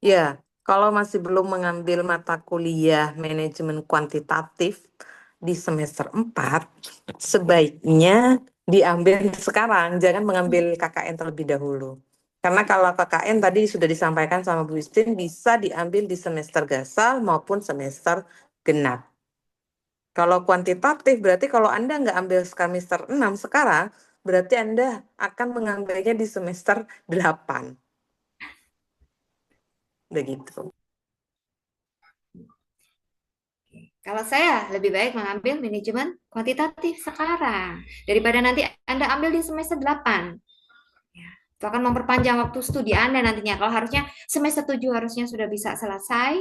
Ya, kalau masih belum mengambil mata kuliah manajemen kuantitatif di semester 4, sebaiknya diambil sekarang, jangan mengambil KKN terlebih dahulu. Karena kalau KKN tadi sudah disampaikan sama Bu Istin, bisa diambil di semester gasal maupun semester genap. Kalau kuantitatif, berarti kalau Anda nggak ambil semester 6 sekarang, berarti Anda akan mengambilnya di semester 8. Begitu. Kalau saya lebih baik mengambil manajemen kuantitatif sekarang daripada nanti Anda ambil di semester 8. Ya, itu akan memperpanjang waktu studi Anda nantinya. Kalau harusnya semester 7 harusnya sudah bisa selesai,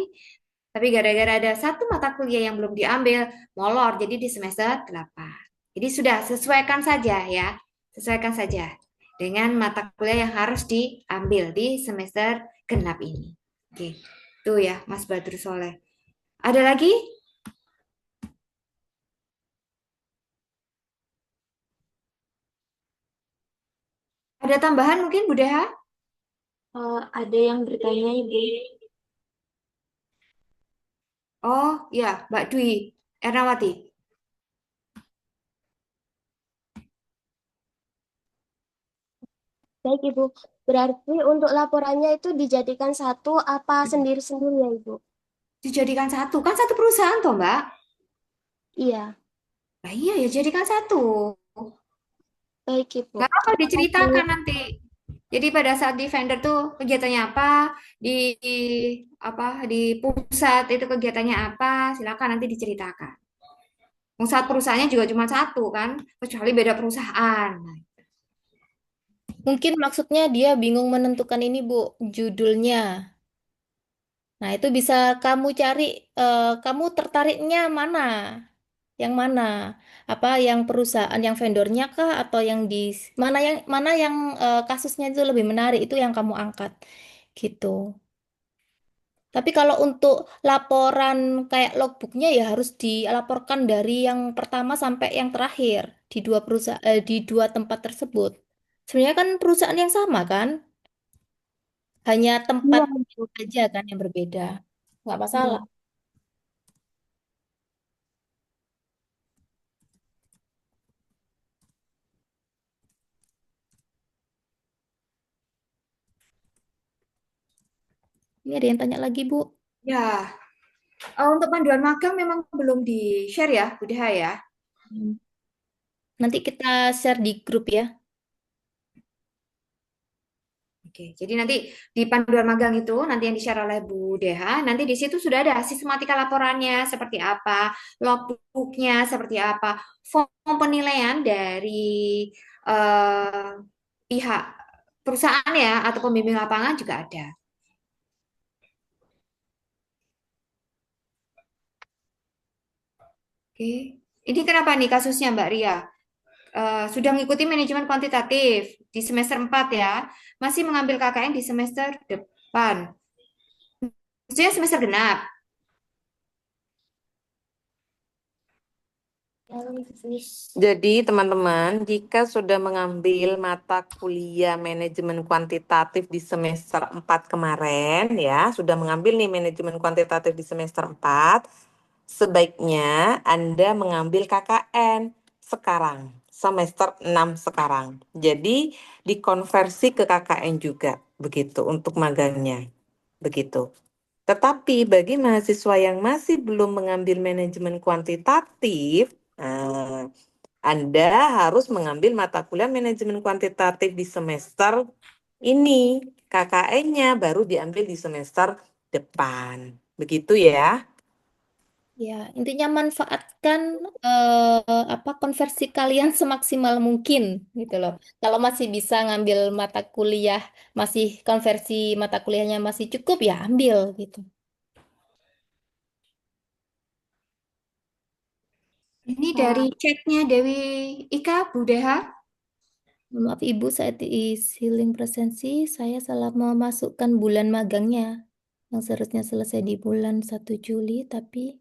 tapi gara-gara ada satu mata kuliah yang belum diambil, molor jadi di semester 8. Jadi sudah sesuaikan saja ya. Sesuaikan saja dengan mata kuliah yang harus diambil di semester genap ini. Oke, itu ya Mas Badrul Soleh. Ada lagi? Ada tambahan mungkin Bu Deha? Ada yang bertanya, Ibu. Oh ya, Mbak Dwi Ernawati. Baik, Ibu. Berarti untuk laporannya itu dijadikan satu apa sendiri-sendiri ya, Ibu? Dijadikan satu, kan satu perusahaan toh Mbak? Iya, Nah iya ya jadikan satu. baik, Ibu. Gak apa Terima diceritakan kasih. nanti. Jadi pada saat di vendor tuh kegiatannya apa, di apa di pusat itu kegiatannya apa, silakan nanti diceritakan. Saat perusahaannya juga cuma satu kan, kecuali beda perusahaan. Mungkin maksudnya dia bingung menentukan ini, Bu, judulnya. Nah, itu bisa kamu cari, kamu tertariknya mana? Yang mana? Apa yang perusahaan, yang vendornya kah, atau yang di mana yang kasusnya itu lebih menarik, itu yang kamu angkat, gitu. Tapi kalau untuk laporan kayak logbooknya ya harus dilaporkan dari yang pertama sampai yang terakhir di dua perusahaan, di dua tempat tersebut. Sebenarnya kan perusahaan yang sama kan? Hanya tempat Iya, Ibu. aja kan yang berbeda. Nggak Iya. masalah. Ini ada yang tanya lagi, Bu. Ya, untuk panduan magang memang belum di-share ya, Bu Deha ya. Nanti kita share di grup ya. Oke, jadi nanti di panduan magang itu nanti yang di-share oleh Bu Deha, nanti di situ sudah ada sistematika laporannya seperti apa, logbooknya seperti apa, form penilaian dari eh, pihak perusahaan ya atau pembimbing lapangan juga ada. Oke, ini kenapa nih kasusnya Mbak Ria? Sudah mengikuti manajemen kuantitatif di semester 4 ya, masih mengambil KKN di semester depan. Maksudnya semester genap. Jadi teman-teman, jika sudah mengambil mata kuliah manajemen kuantitatif di semester 4 kemarin ya, sudah mengambil nih manajemen kuantitatif di semester 4, sebaiknya Anda mengambil KKN sekarang, semester 6 sekarang. Jadi dikonversi ke KKN juga, begitu untuk magangnya. Begitu. Tetapi bagi mahasiswa yang masih belum mengambil manajemen kuantitatif, Anda harus mengambil mata kuliah manajemen kuantitatif di semester ini. KKN-nya baru diambil di semester depan. Begitu ya. Ya, intinya manfaatkan konversi kalian semaksimal mungkin gitu loh. Kalau masih bisa ngambil mata kuliah, masih konversi mata kuliahnya masih cukup ya ambil gitu. Ini dari chatnya Dewi Ika, Bu Deha. Maaf Ibu, saat diisi link presensi, saya salah memasukkan bulan magangnya yang seharusnya selesai di bulan 1 Juli, tapi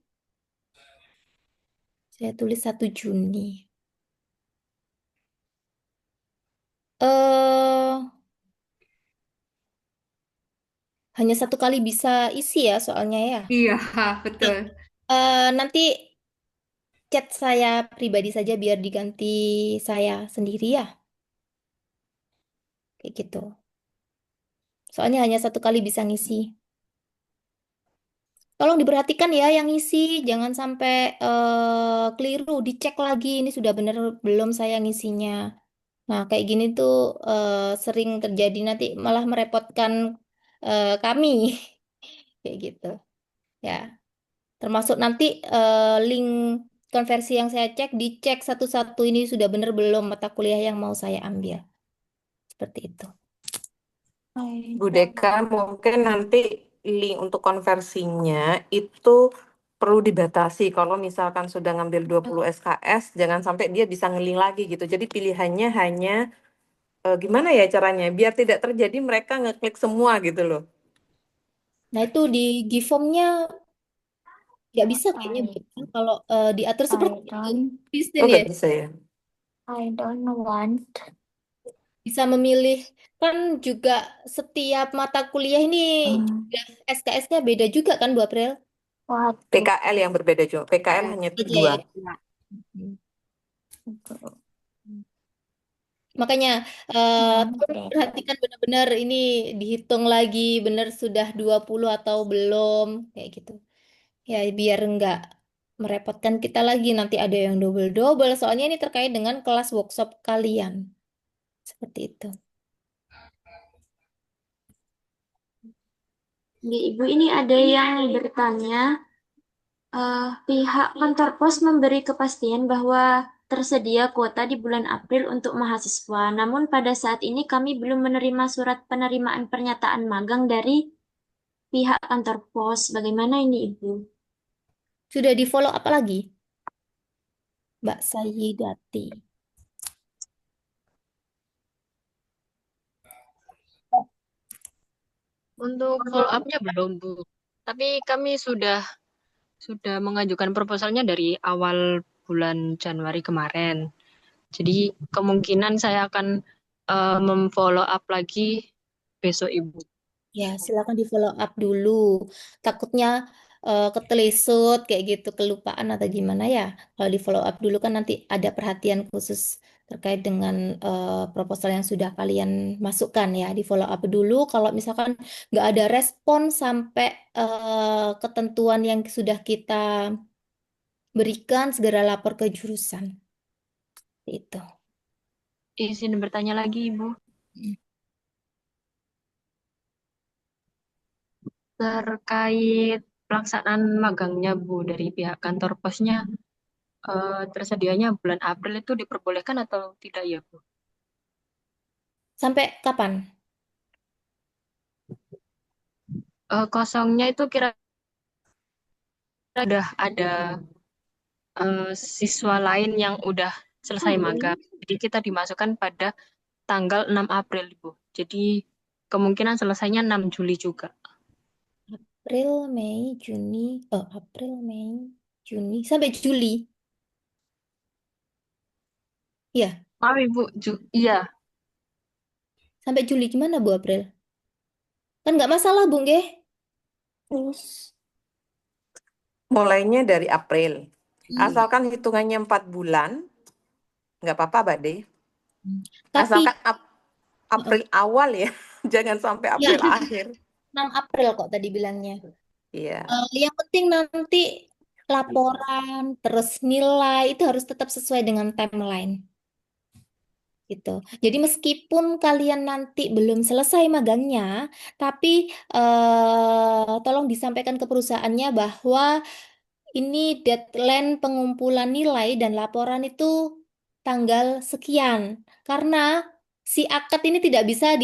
saya tulis 1 Juni. eh Hanya 1 kali bisa isi ya soalnya ya. Iya, betul. Nanti chat saya pribadi saja biar diganti saya sendiri ya. Kayak gitu. Soalnya hanya 1 kali bisa ngisi. Tolong diperhatikan ya yang ngisi, jangan sampai keliru, dicek lagi ini sudah benar belum saya ngisinya. Nah, kayak gini tuh sering terjadi nanti malah merepotkan kami. Kayak gitu. Ya, termasuk nanti link konversi yang saya cek, dicek satu-satu ini sudah benar belum mata kuliah yang mau saya ambil. Seperti itu. Bu Deka, mungkin nanti link untuk konversinya itu perlu dibatasi. Kalau misalkan sudah ngambil 20 SKS, jangan sampai dia bisa ngelink lagi gitu. Jadi pilihannya hanya gimana ya caranya biar tidak terjadi mereka ngeklik semua gitu loh. Nah, itu di Giformnya nggak bisa kayaknya Bu. Kalau diatur seperti itu. Kristen Oh, ya, nggak bisa ya? I don't want. bisa memilih. Kan juga setiap mata kuliah ini juga SKS-nya beda juga kan Bu April? Waduh. PKL yang berbeda juga. PKL hanya Aja 2. ya. Makanya tolong perhatikan benar-benar ini dihitung lagi benar sudah 20 atau belum kayak gitu. Ya biar nggak merepotkan kita lagi nanti ada yang double-double soalnya ini terkait dengan kelas workshop kalian. Seperti itu. Ibu, ini ada yang bertanya, pihak kantor pos memberi kepastian bahwa tersedia kuota di bulan April untuk mahasiswa. Namun pada saat ini kami belum menerima surat penerimaan pernyataan magang dari pihak kantor pos. Bagaimana ini, Ibu? Sudah di follow apa lagi? Mbak Sayidati. Untuk follow up-nya belum, Bu. Tapi kami sudah mengajukan proposalnya dari awal bulan Januari kemarin. Jadi kemungkinan saya akan memfollow up lagi besok, Ibu. Ya, silakan di follow up dulu. Takutnya ketelesut kayak gitu, kelupaan atau gimana ya. Kalau di follow up dulu kan nanti ada perhatian khusus terkait dengan proposal yang sudah kalian masukkan ya. Di follow up dulu. Kalau misalkan nggak ada respon sampai ketentuan yang sudah kita berikan, segera lapor ke jurusan. Itu. Izin bertanya lagi, Ibu. Terkait pelaksanaan magangnya, Bu, dari pihak kantor posnya, tersedianya bulan April itu diperbolehkan atau tidak ya, Bu? Sampai kapan? Kosongnya itu kira udah ada siswa lain yang udah selesai magang. Jadi kita dimasukkan pada tanggal 6 April, Bu. Jadi kemungkinan selesainya 6 Juli juga. April, Mei, Juni. April, Mei, Juni. Sampai Juli. Iya, Maaf, Ibu. Iya. sampai Juli gimana Bu April? Kan nggak masalah Bu, nggih? Mulainya dari April. Hmm. Asalkan hitungannya 4 bulan, nggak apa-apa, Mbak De. Tapi Asalkan April awal ya, jangan sampai ya, April akhir. 6 April kok tadi bilangnya. Iya. Yang penting nanti laporan, terus nilai itu harus tetap sesuai dengan timeline. Gitu. Jadi meskipun kalian nanti belum selesai magangnya, tapi tolong disampaikan ke perusahaannya bahwa ini deadline pengumpulan nilai dan laporan itu tanggal sekian. Karena si akad ini tidak bisa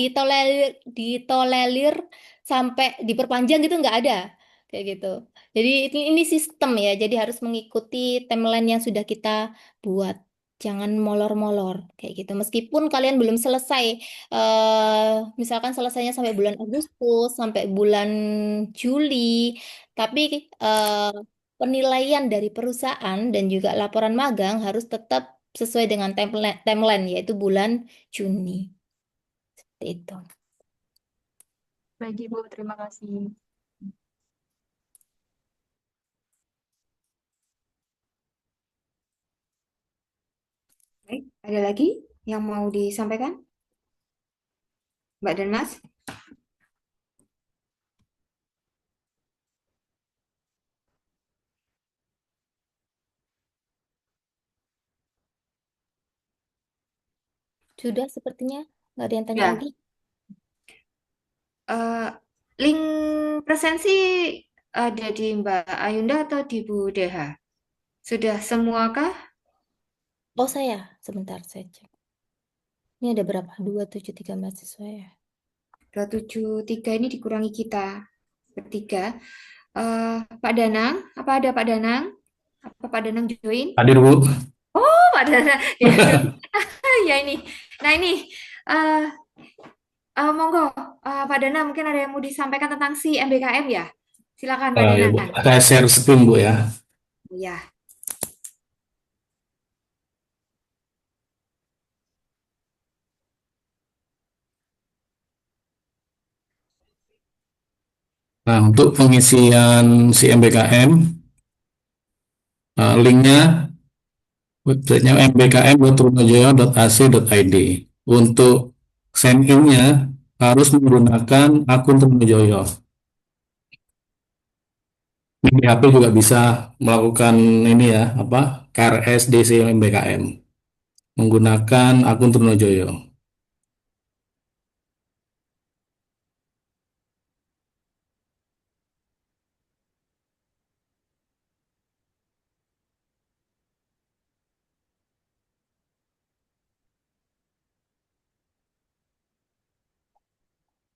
ditolerir sampai diperpanjang gitu, nggak ada. Kayak gitu. Jadi ini sistem ya, jadi harus mengikuti timeline yang sudah kita buat. Jangan molor-molor kayak gitu. Meskipun kalian belum selesai, misalkan selesainya sampai bulan Agustus, sampai bulan Juli, tapi penilaian dari perusahaan dan juga laporan magang harus tetap sesuai dengan timeline, yaitu bulan Juni. Seperti itu. Baik, Ibu. Terima kasih. Baik, ada lagi yang mau disampaikan? Mbak dan Mas? Sudah sepertinya nggak ada yang tanya Ya, lagi. link presensi ada di Mbak Ayunda atau di Bu Deha? Sudah semuakah? Oh saya, sebentar saya cek. Ini ada berapa? 273 mahasiswa ya. 273 ini dikurangi kita bertiga. Pak Danang, apa ada Pak Danang? Apa Pak Danang join? Hadir, Bu. Oh, Pak Danang. Ya ini. Nah ini, monggo Pak Danang mungkin ada yang mau disampaikan tentang si MBKM ya? Silakan Pak Ya, Bu. Danang. Saya share screen, Bu ya. Ya. Nah, untuk pengisian si MBKM, linknya websitenya mbkm.trunojoyo.ac.id. Untuk sign in-nya harus menggunakan akun Trunojoyo. Di HP juga bisa melakukan ini ya, KRSDC MBKM menggunakan akun Trunojoyo.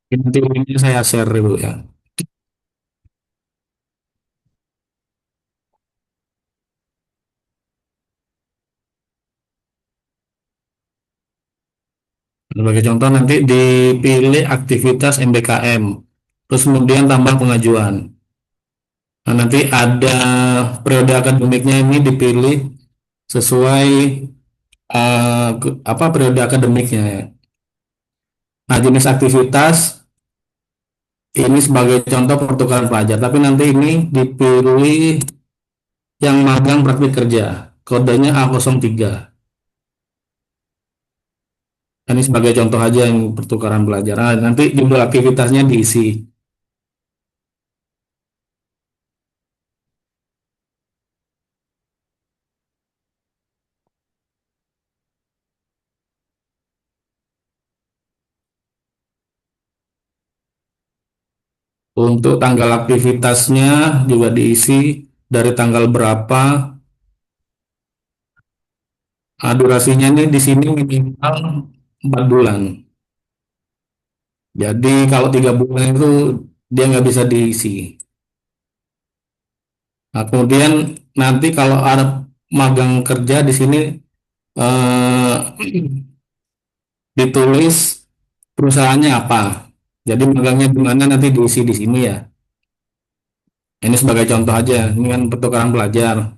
Nanti linknya saya share dulu ya. Sebagai contoh nanti dipilih aktivitas MBKM, terus kemudian tambah pengajuan. Nah, nanti ada periode akademiknya ini dipilih sesuai periode akademiknya ya. Nah, jenis aktivitas ini sebagai contoh pertukaran pelajar, tapi nanti ini dipilih yang magang praktik kerja, kodenya A03. Ini sebagai contoh aja yang pertukaran pelajaran. Nanti judul aktivitasnya diisi. Untuk tanggal aktivitasnya juga diisi dari tanggal berapa. Durasinya ini di sini minimal 4 bulan. Jadi kalau 3 bulan itu dia nggak bisa diisi. Nah, kemudian nanti kalau ada magang kerja di sini eh, ditulis perusahaannya apa. Jadi magangnya di mana nanti diisi di sini ya. Ini sebagai contoh aja. Ini kan pertukaran pelajar.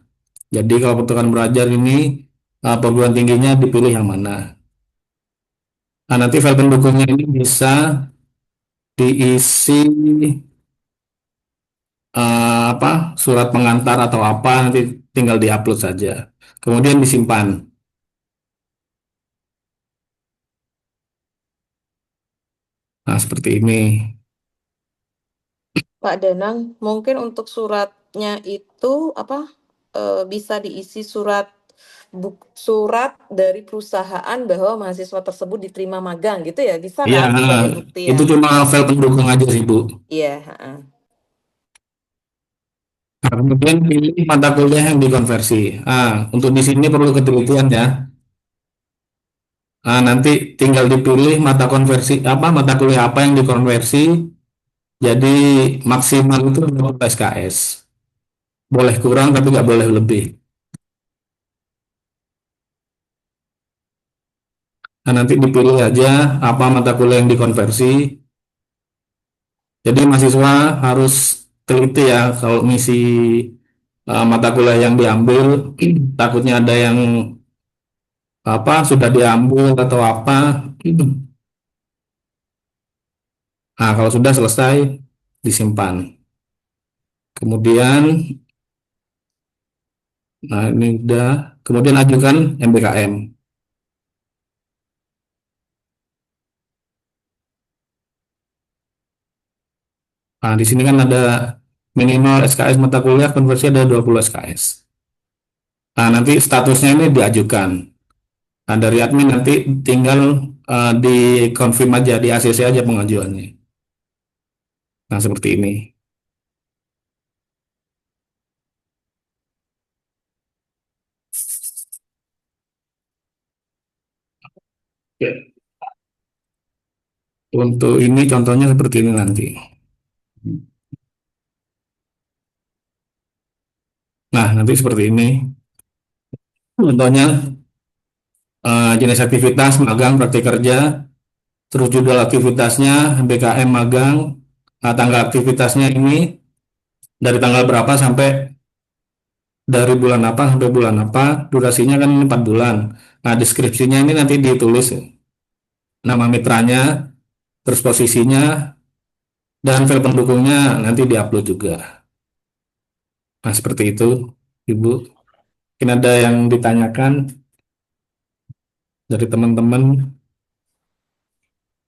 Jadi kalau pertukaran pelajar ini perguruan tingginya dipilih yang mana. Nah, nanti file pendukungnya ini bisa diisi surat pengantar atau apa nanti tinggal diupload saja. Kemudian disimpan. Nah, seperti ini. Pak Danang, mungkin untuk suratnya itu bisa diisi surat dari perusahaan bahwa mahasiswa tersebut diterima magang gitu ya, bisa Iya, kan sebagai bukti itu ya? cuma file pendukung aja sih, Bu. Iya. Nah, kemudian pilih mata kuliah yang dikonversi. Untuk di sini perlu ketelitian ya. Nanti tinggal dipilih mata kuliah apa yang dikonversi. Jadi maksimal itu 20 SKS. Boleh kurang tapi nggak boleh lebih. Nah, nanti dipilih aja apa mata kuliah yang dikonversi. Jadi mahasiswa harus teliti ya kalau ngisi mata kuliah yang diambil. Takutnya ada yang sudah diambil atau apa. Nah, kalau sudah selesai disimpan. Kemudian, nah ini udah. Kemudian ajukan MBKM. Nah, di sini kan ada minimal SKS mata kuliah konversi ada 20 SKS. Nah, nanti statusnya ini diajukan. Nah, dari admin nanti tinggal dikonfirm aja, di ACC aja pengajuannya. Nah, seperti ini. Oke. Untuk ini contohnya seperti ini nanti. Nah, nanti seperti ini. Contohnya jenis aktivitas, magang, praktik kerja, terus judul aktivitasnya, BKM magang, tanggal aktivitasnya ini dari tanggal berapa sampai dari bulan apa sampai bulan apa, durasinya kan 4 bulan. Nah, deskripsinya ini nanti ditulis nama mitranya, terus posisinya, dan file pendukungnya nanti diupload juga. Nah, seperti itu, Ibu. Mungkin ada yang ditanyakan dari teman-teman.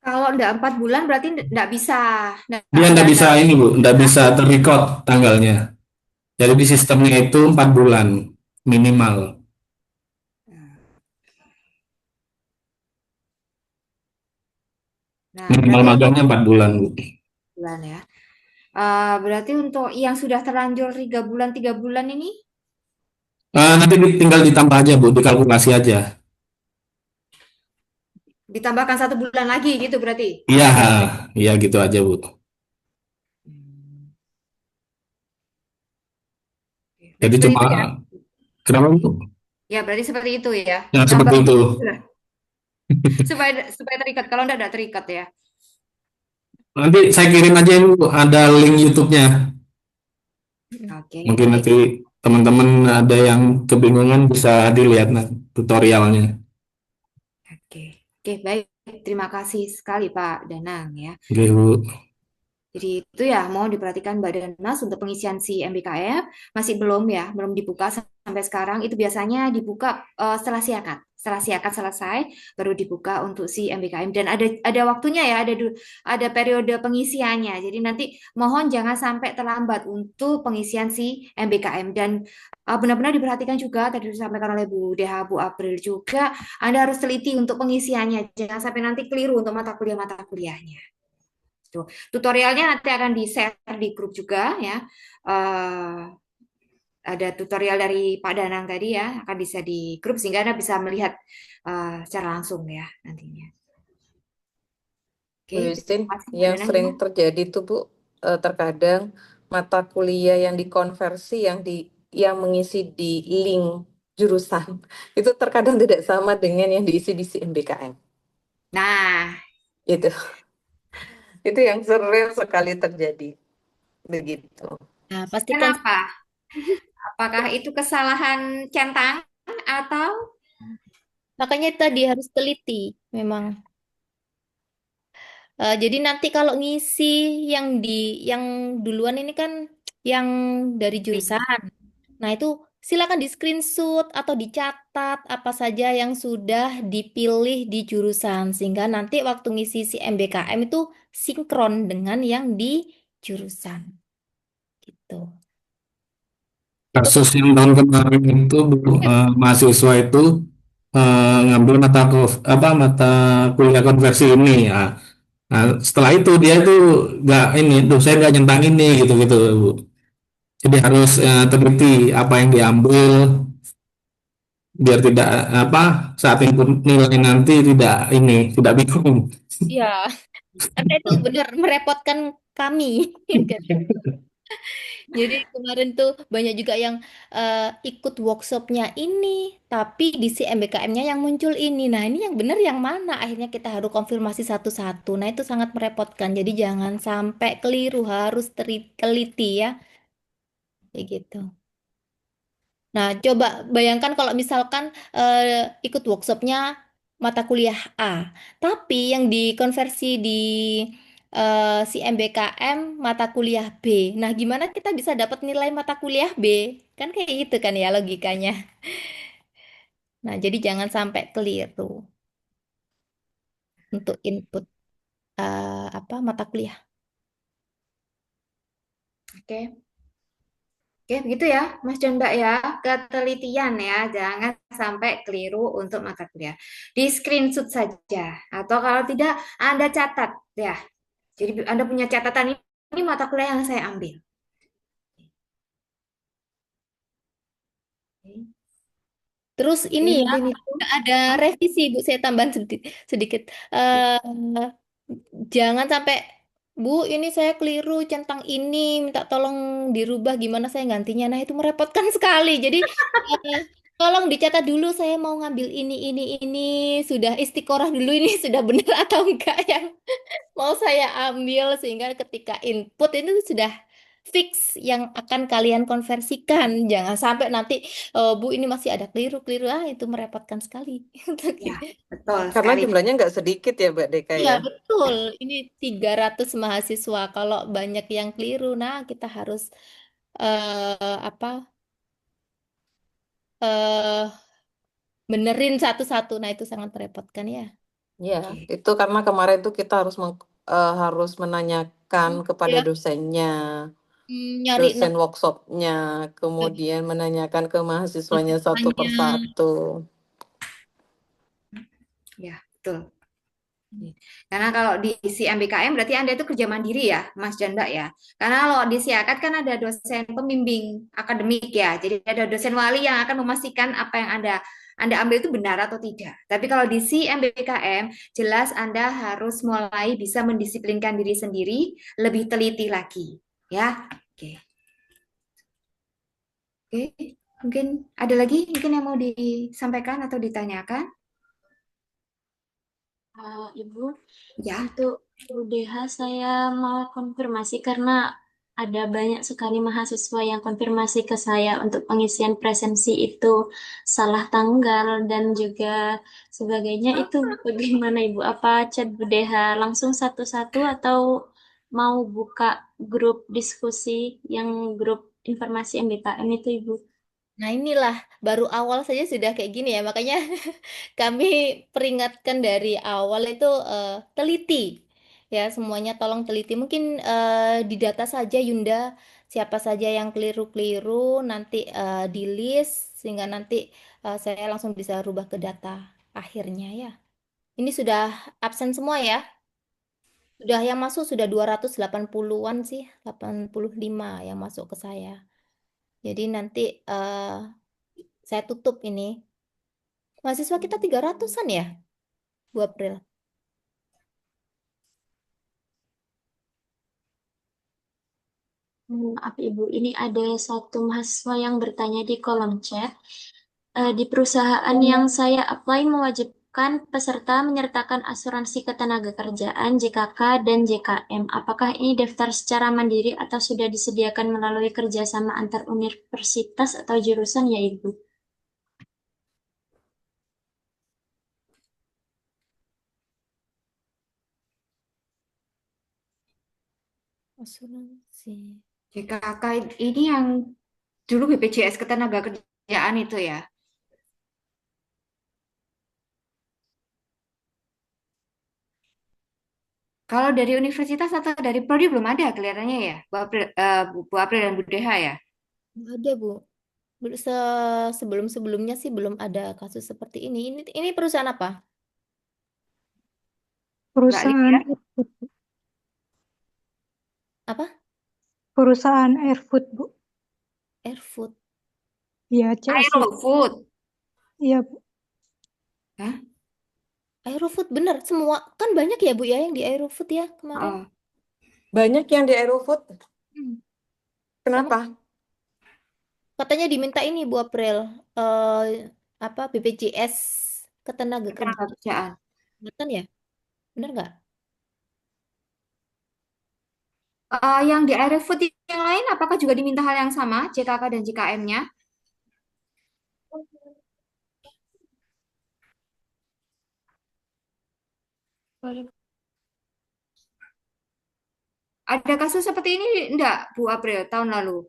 Kalau enggak 4 bulan berarti enggak bisa. Dia enggak bisa ini, Bu, enggak bisa terrecord tanggalnya. Jadi di sistemnya itu 4 bulan minimal. Nah, Minimal berarti magangnya 4 bulan, Bu. bulan ya. Berarti untuk yang sudah terlanjur 3 bulan ini? Nanti tinggal ditambah aja, Bu, dikalkulasi aja. Ditambahkan 1 bulan lagi gitu berarti? Iya, iya gitu aja, Bu. Jadi Seperti cuma, itu ya? kenapa, Bu? Ya, berarti seperti itu ya. Ya, seperti itu. Supaya terikat. Kalau enggak terikat ya. Nanti saya kirim aja, Bu, ada link YouTube-nya. Oke, Mungkin baik. nanti teman-teman ada yang kebingungan bisa dilihat tutorialnya. Oke, baik. Terima kasih sekali Pak Danang ya. Oke, Bu. Jadi itu ya mohon diperhatikan Mbak Danas untuk pengisian si MBKM masih belum ya, belum dibuka sampai sekarang. Itu biasanya dibuka setelah siakat. Setelah siakat selesai baru dibuka untuk si MBKM dan ada waktunya ya, ada periode pengisiannya. Jadi nanti mohon jangan sampai terlambat untuk pengisian si MBKM dan benar-benar diperhatikan juga tadi disampaikan oleh Bu Deha, Bu April juga. Anda harus teliti untuk pengisiannya. Jangan sampai nanti keliru untuk mata kuliahnya. Tuh. Tutorialnya nanti akan di-share di grup juga ya. Ada tutorial dari Pak Danang tadi ya, akan bisa di grup sehingga Anda bisa melihat secara langsung ya nantinya. Bu Oke, Justin, terima kasih Pak yang Danang sering ya. terjadi tuh Bu, terkadang mata kuliah yang dikonversi yang mengisi di link jurusan itu terkadang tidak sama dengan yang diisi di MBKM. Nah, Itu yang sering sekali terjadi. Begitu. Nah, pastikan kenapa? Apakah itu kesalahan centang atau makanya tadi harus teliti memang. Jadi nanti kalau ngisi yang duluan ini kan yang dari jurusan. Nah, itu silakan di screenshot atau dicatat apa saja yang sudah dipilih di jurusan sehingga nanti waktu ngisi si MBKM itu sinkron dengan yang di jurusan. Gitu. Itu Kasus yang tahun kemarin itu mahasiswa itu ngambil mata kuliah konversi ini ya. Nah, setelah itu dia itu nggak ini dosen nggak nyentang ini gitu Bu. Jadi harus teliti apa yang diambil biar tidak saat input nilai nanti tidak bingung. ya, karena itu benar merepotkan kami. Jadi kemarin tuh banyak juga yang ikut workshopnya ini, tapi di si MBKM-nya yang muncul ini. Nah, ini yang benar yang mana? Akhirnya kita harus konfirmasi satu-satu. Nah, itu sangat merepotkan. Jadi jangan sampai keliru, harus teliti ya. Kayak gitu. Nah, coba bayangkan kalau misalkan ikut workshopnya mata kuliah A, tapi yang dikonversi di si MBKM mata kuliah B. Nah, gimana kita bisa dapat nilai mata kuliah B? Kan kayak gitu kan ya logikanya. Nah, jadi jangan sampai keliru untuk input mata kuliah. Oke. Oke, begitu ya, Mas dan Mbak ya, ketelitian ya, jangan sampai keliru untuk mata kuliah. Di screenshot saja, atau kalau tidak, Anda catat ya. Jadi Anda punya catatan ini mata kuliah yang saya ambil. Terus ini Oke, ya, mungkin itu. ada revisi Bu, saya tambahan sedikit. Jangan sampai Bu, ini saya keliru centang ini, minta tolong dirubah gimana saya gantinya. Nah, itu merepotkan sekali. Jadi eh, tolong dicatat dulu saya mau ngambil ini, sudah istiqoroh dulu ini sudah benar atau enggak yang mau saya ambil sehingga ketika input itu sudah fix yang akan kalian konversikan. Jangan sampai nanti Bu ini masih ada keliru-keliru. Itu merepotkan sekali. Ya, betul Karena sekali. jumlahnya nggak sedikit ya Mbak Deka Iya, ya. betul. Ini 300 mahasiswa. Kalau banyak yang keliru, nah kita harus apa? eh benerin satu-satu. Nah, itu sangat merepotkan ya. Ya, Oke. itu karena kemarin tuh kita harus menanyakan kepada Ya, dosennya, nyari dosen workshopnya, kemudian menanyakan ke mahasiswanya satu namanya. persatu. Ya, betul. Karena kalau di si MBKM berarti Anda itu kerja mandiri ya, Mas dan Mbak ya. Karena kalau di Siakat kan ada dosen pembimbing akademik ya. Jadi ada dosen wali yang akan memastikan apa yang Anda ambil itu benar atau tidak. Tapi kalau di si MBKM jelas Anda harus mulai bisa mendisiplinkan diri sendiri, lebih teliti lagi, ya. Oke. Oke, mungkin ada lagi mungkin yang mau disampaikan atau ditanyakan? Ibu, Ya. untuk UDH saya mau konfirmasi karena ada banyak sekali mahasiswa yang konfirmasi ke saya untuk pengisian presensi itu salah tanggal dan juga sebagainya. Itu bagaimana Ibu? Apa chat UDH langsung satu-satu atau mau buka grup diskusi yang grup informasi MBKM itu, Ibu. Nah, inilah baru awal saja sudah kayak gini ya. Makanya kami peringatkan dari awal itu teliti. Ya, semuanya tolong teliti. Mungkin didata saja Yunda, siapa saja yang keliru-keliru nanti di list sehingga nanti saya langsung bisa rubah ke data akhirnya ya. Ini sudah absen semua ya. Sudah yang masuk sudah 280-an sih, 85 yang masuk ke saya. Jadi nanti saya tutup ini. Mahasiswa kita 300-an ya, 2 April. Maaf Ibu, ini ada satu mahasiswa yang bertanya di kolom chat. Di perusahaan yang saya apply mewajibkan peserta menyertakan asuransi ketenagakerjaan, JKK, dan JKM. Apakah ini daftar secara mandiri atau sudah disediakan melalui kerjasama antar universitas atau jurusan ya Ibu? Asuransi. JKK ini yang dulu BPJS Ketenagakerjaan itu ya. Kalau dari universitas atau dari prodi belum ada kelihatannya ya, Bu April dan Bu Deha ya. Nggak ada, Bu. Sebelum-sebelumnya sih belum ada kasus seperti ini. Ini perusahaan apa? Mbak Perusahaan Lydia, Apa? perusahaan Airfood, Bu. Airfood. Iya, CSI. Aerofood. Iya, Bu. Hah? Aerofood bener semua kan banyak ya Bu ya yang di Aerofood ya kemarin. Oh. Banyak yang di Aerofood. Kenapa? Katanya diminta ini Bu April apa BPJS Ketenagakerjaan. Ketenagakerjaan ya? Bener nggak? Yang di Aerofood yang lain apakah juga diminta hal yang sama, JKK dan JKM-nya? Ada kasus seperti ini enggak, Bu April, tahun lalu?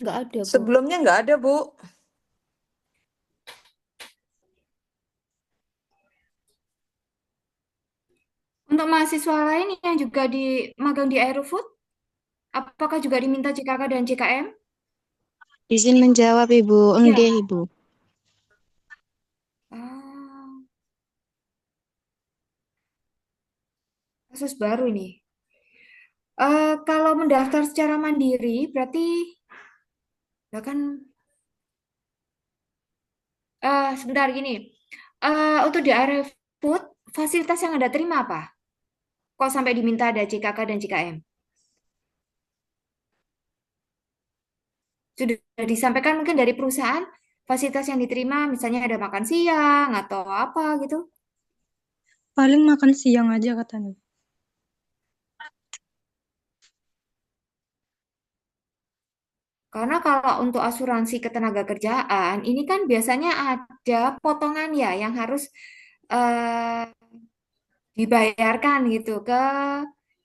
Nggak ada Bu. Sebelumnya nggak ada, Bu. Untuk mahasiswa lain yang juga di magang di Aerofood, apakah juga diminta JKK dan JKM? Izin menjawab Ibu. Enggak, Ya. Ibu. Kasus baru ini. Kalau mendaftar secara mandiri, berarti ya kan sebentar gini. Untuk di Aerofood, fasilitas yang Anda terima apa? Kok sampai diminta ada JKK dan JKM? Sudah disampaikan mungkin dari perusahaan, fasilitas yang diterima misalnya ada makan siang atau apa gitu? Paling makan siang aja katanya. Karena kalau untuk asuransi ketenagakerjaan, ini kan biasanya ada potongan ya yang harus eh, dibayarkan gitu ke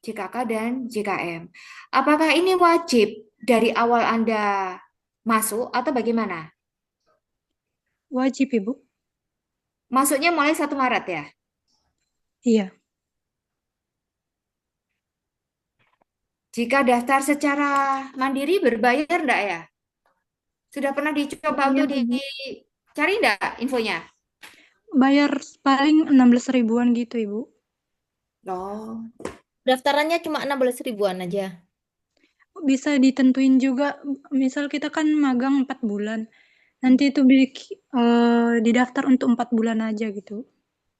JKK dan JKM. Apakah ini wajib dari awal Anda masuk atau bagaimana? Wajib, Ibu. Masuknya mulai 1 Maret ya? Iya. Jika daftar secara mandiri berbayar enggak ya? Sudah pernah dicoba Bayar, untuk Ibu. dicari enggak infonya? Bayar paling 16 ribuan gitu, Ibu. Oh. Daftarannya cuma 16 ribuan aja. Bisa ditentuin juga, misal kita kan magang 4 bulan. Nanti itu didaftar untuk 4 bulan aja gitu.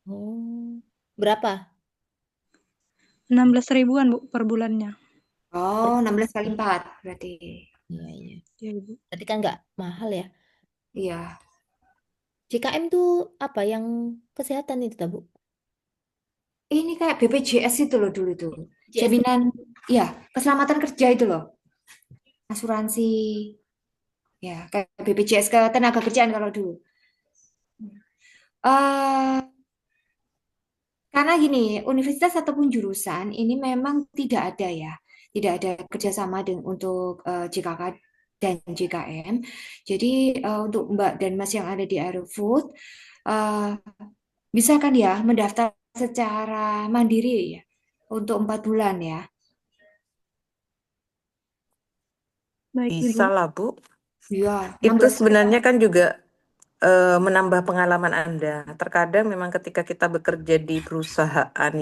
Oh. Berapa? 16 ribuan, Bu, per bulannya. Oh, 16 kali 4 berarti. Iya, iya. Iya, Ibu. Berarti kan nggak mahal ya. Iya. JKM tuh apa yang kesehatan itu, Bu? Ini kayak BPJS itu loh dulu tuh. BPJS. Jaminan, ya, keselamatan kerja itu loh. Asuransi, ya, kayak BPJS Ketenagakerjaan kalau dulu. Eh, Karena gini, universitas ataupun jurusan ini memang tidak ada ya, tidak ada kerjasama untuk JKK dan JKM. Jadi untuk Mbak dan Mas yang ada di Aerofood, eh, bisa kan ya mendaftar secara mandiri ya untuk 4 bulan ya. Baik, Bisa Ibu. lah, Bu. Iya, Itu 16 sebenarnya kan juga menambah pengalaman Anda. Terkadang memang ketika kita bekerja di perusahaan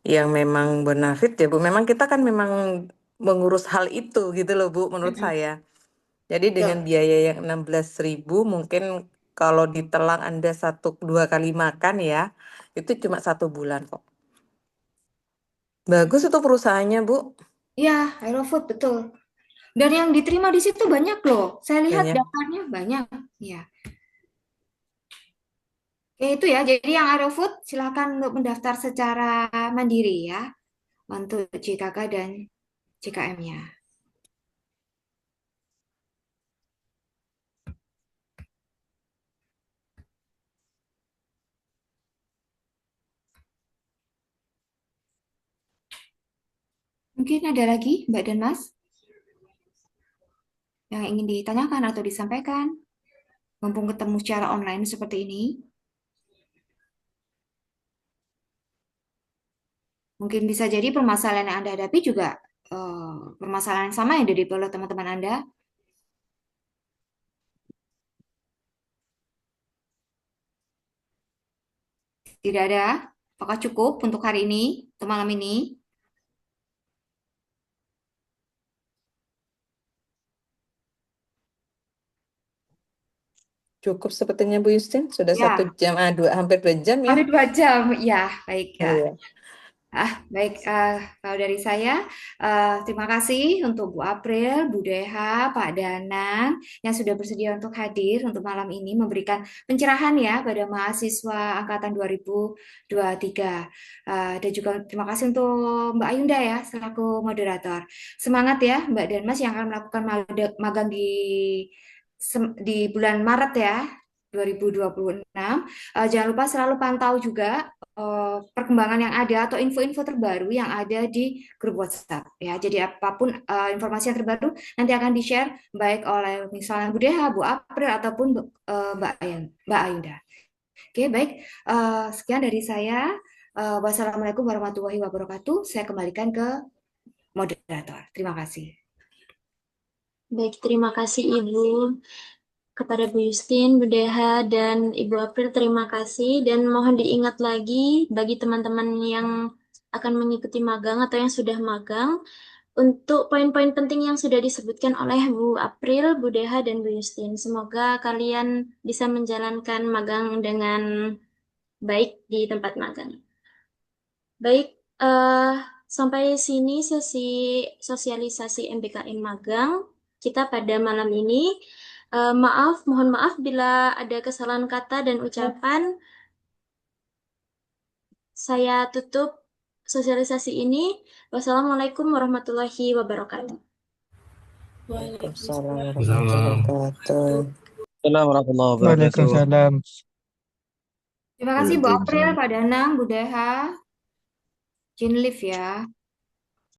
yang memang bonafit ya, Bu. Memang kita kan memang mengurus hal itu gitu loh, Bu, menurut Mm-mm. saya. Jadi dengan Betul. biaya yang 16.000 mungkin kalau ditelan Anda 1-2 kali makan ya, itu cuma 1 bulan kok. Bagus itu perusahaannya, Bu. Iya, Aerofood betul. Dan yang diterima di situ banyak loh. Saya lihat Banyak. daftarnya banyak. Ya. Oke, itu ya. Jadi yang Aerofood silakan untuk mendaftar secara mandiri ya untuk JKK dan JKM-nya. Mungkin ada lagi Mbak dan Mas yang ingin ditanyakan atau disampaikan, mumpung ketemu secara online seperti ini. Mungkin bisa jadi permasalahan yang Anda hadapi juga permasalahan yang sama yang dihadapi oleh teman-teman Anda. Tidak ada? Apakah cukup untuk hari ini, untuk malam ini? Cukup sepertinya Bu Justin. Sudah Ya, 1 jam, hampir 2 jam ya. ada 2 jam. Ya, baik ya. Iya. Baik, kalau dari saya, terima kasih untuk Bu April, Bu Deha, Pak Danang, yang sudah bersedia untuk hadir untuk malam ini, memberikan pencerahan ya pada mahasiswa Angkatan 2023. Dan juga terima kasih untuk Mbak Ayunda ya, selaku moderator. Semangat ya Mbak dan Mas yang akan melakukan magang di bulan Maret ya, 2026. Jangan lupa selalu pantau juga perkembangan yang ada atau info-info terbaru yang ada di grup WhatsApp ya. Jadi apapun informasi yang terbaru nanti akan di-share baik oleh misalnya Bu Deha, Bu April ataupun Mbak Ayunda. Oke, baik. Sekian dari saya. Wassalamualaikum warahmatullahi wabarakatuh. Saya kembalikan ke moderator. Terima kasih. Baik, terima kasih Ibu. Kepada Bu Justin, Bu Deha, dan Ibu April, terima kasih. Dan mohon diingat lagi bagi teman-teman yang akan mengikuti magang atau yang sudah magang, untuk poin-poin penting yang sudah disebutkan oleh Bu April, Bu Deha, dan Bu Justin. Semoga kalian bisa menjalankan magang dengan baik di tempat magang. Baik, sampai sini sesi sosialisasi MBKM magang kita pada malam ini. Mohon maaf bila ada kesalahan kata dan ucapan. Saya tutup sosialisasi ini. Wassalamualaikum warahmatullahi wabarakatuh. Waalaikumsalam warahmatullahi wabarakatuh. Assalamualaikum warahmatullahi wabarakatuh. Waalaikumsalam. Terima kasih Bu April, Pak Danang, Bu Deha. Izin live ya.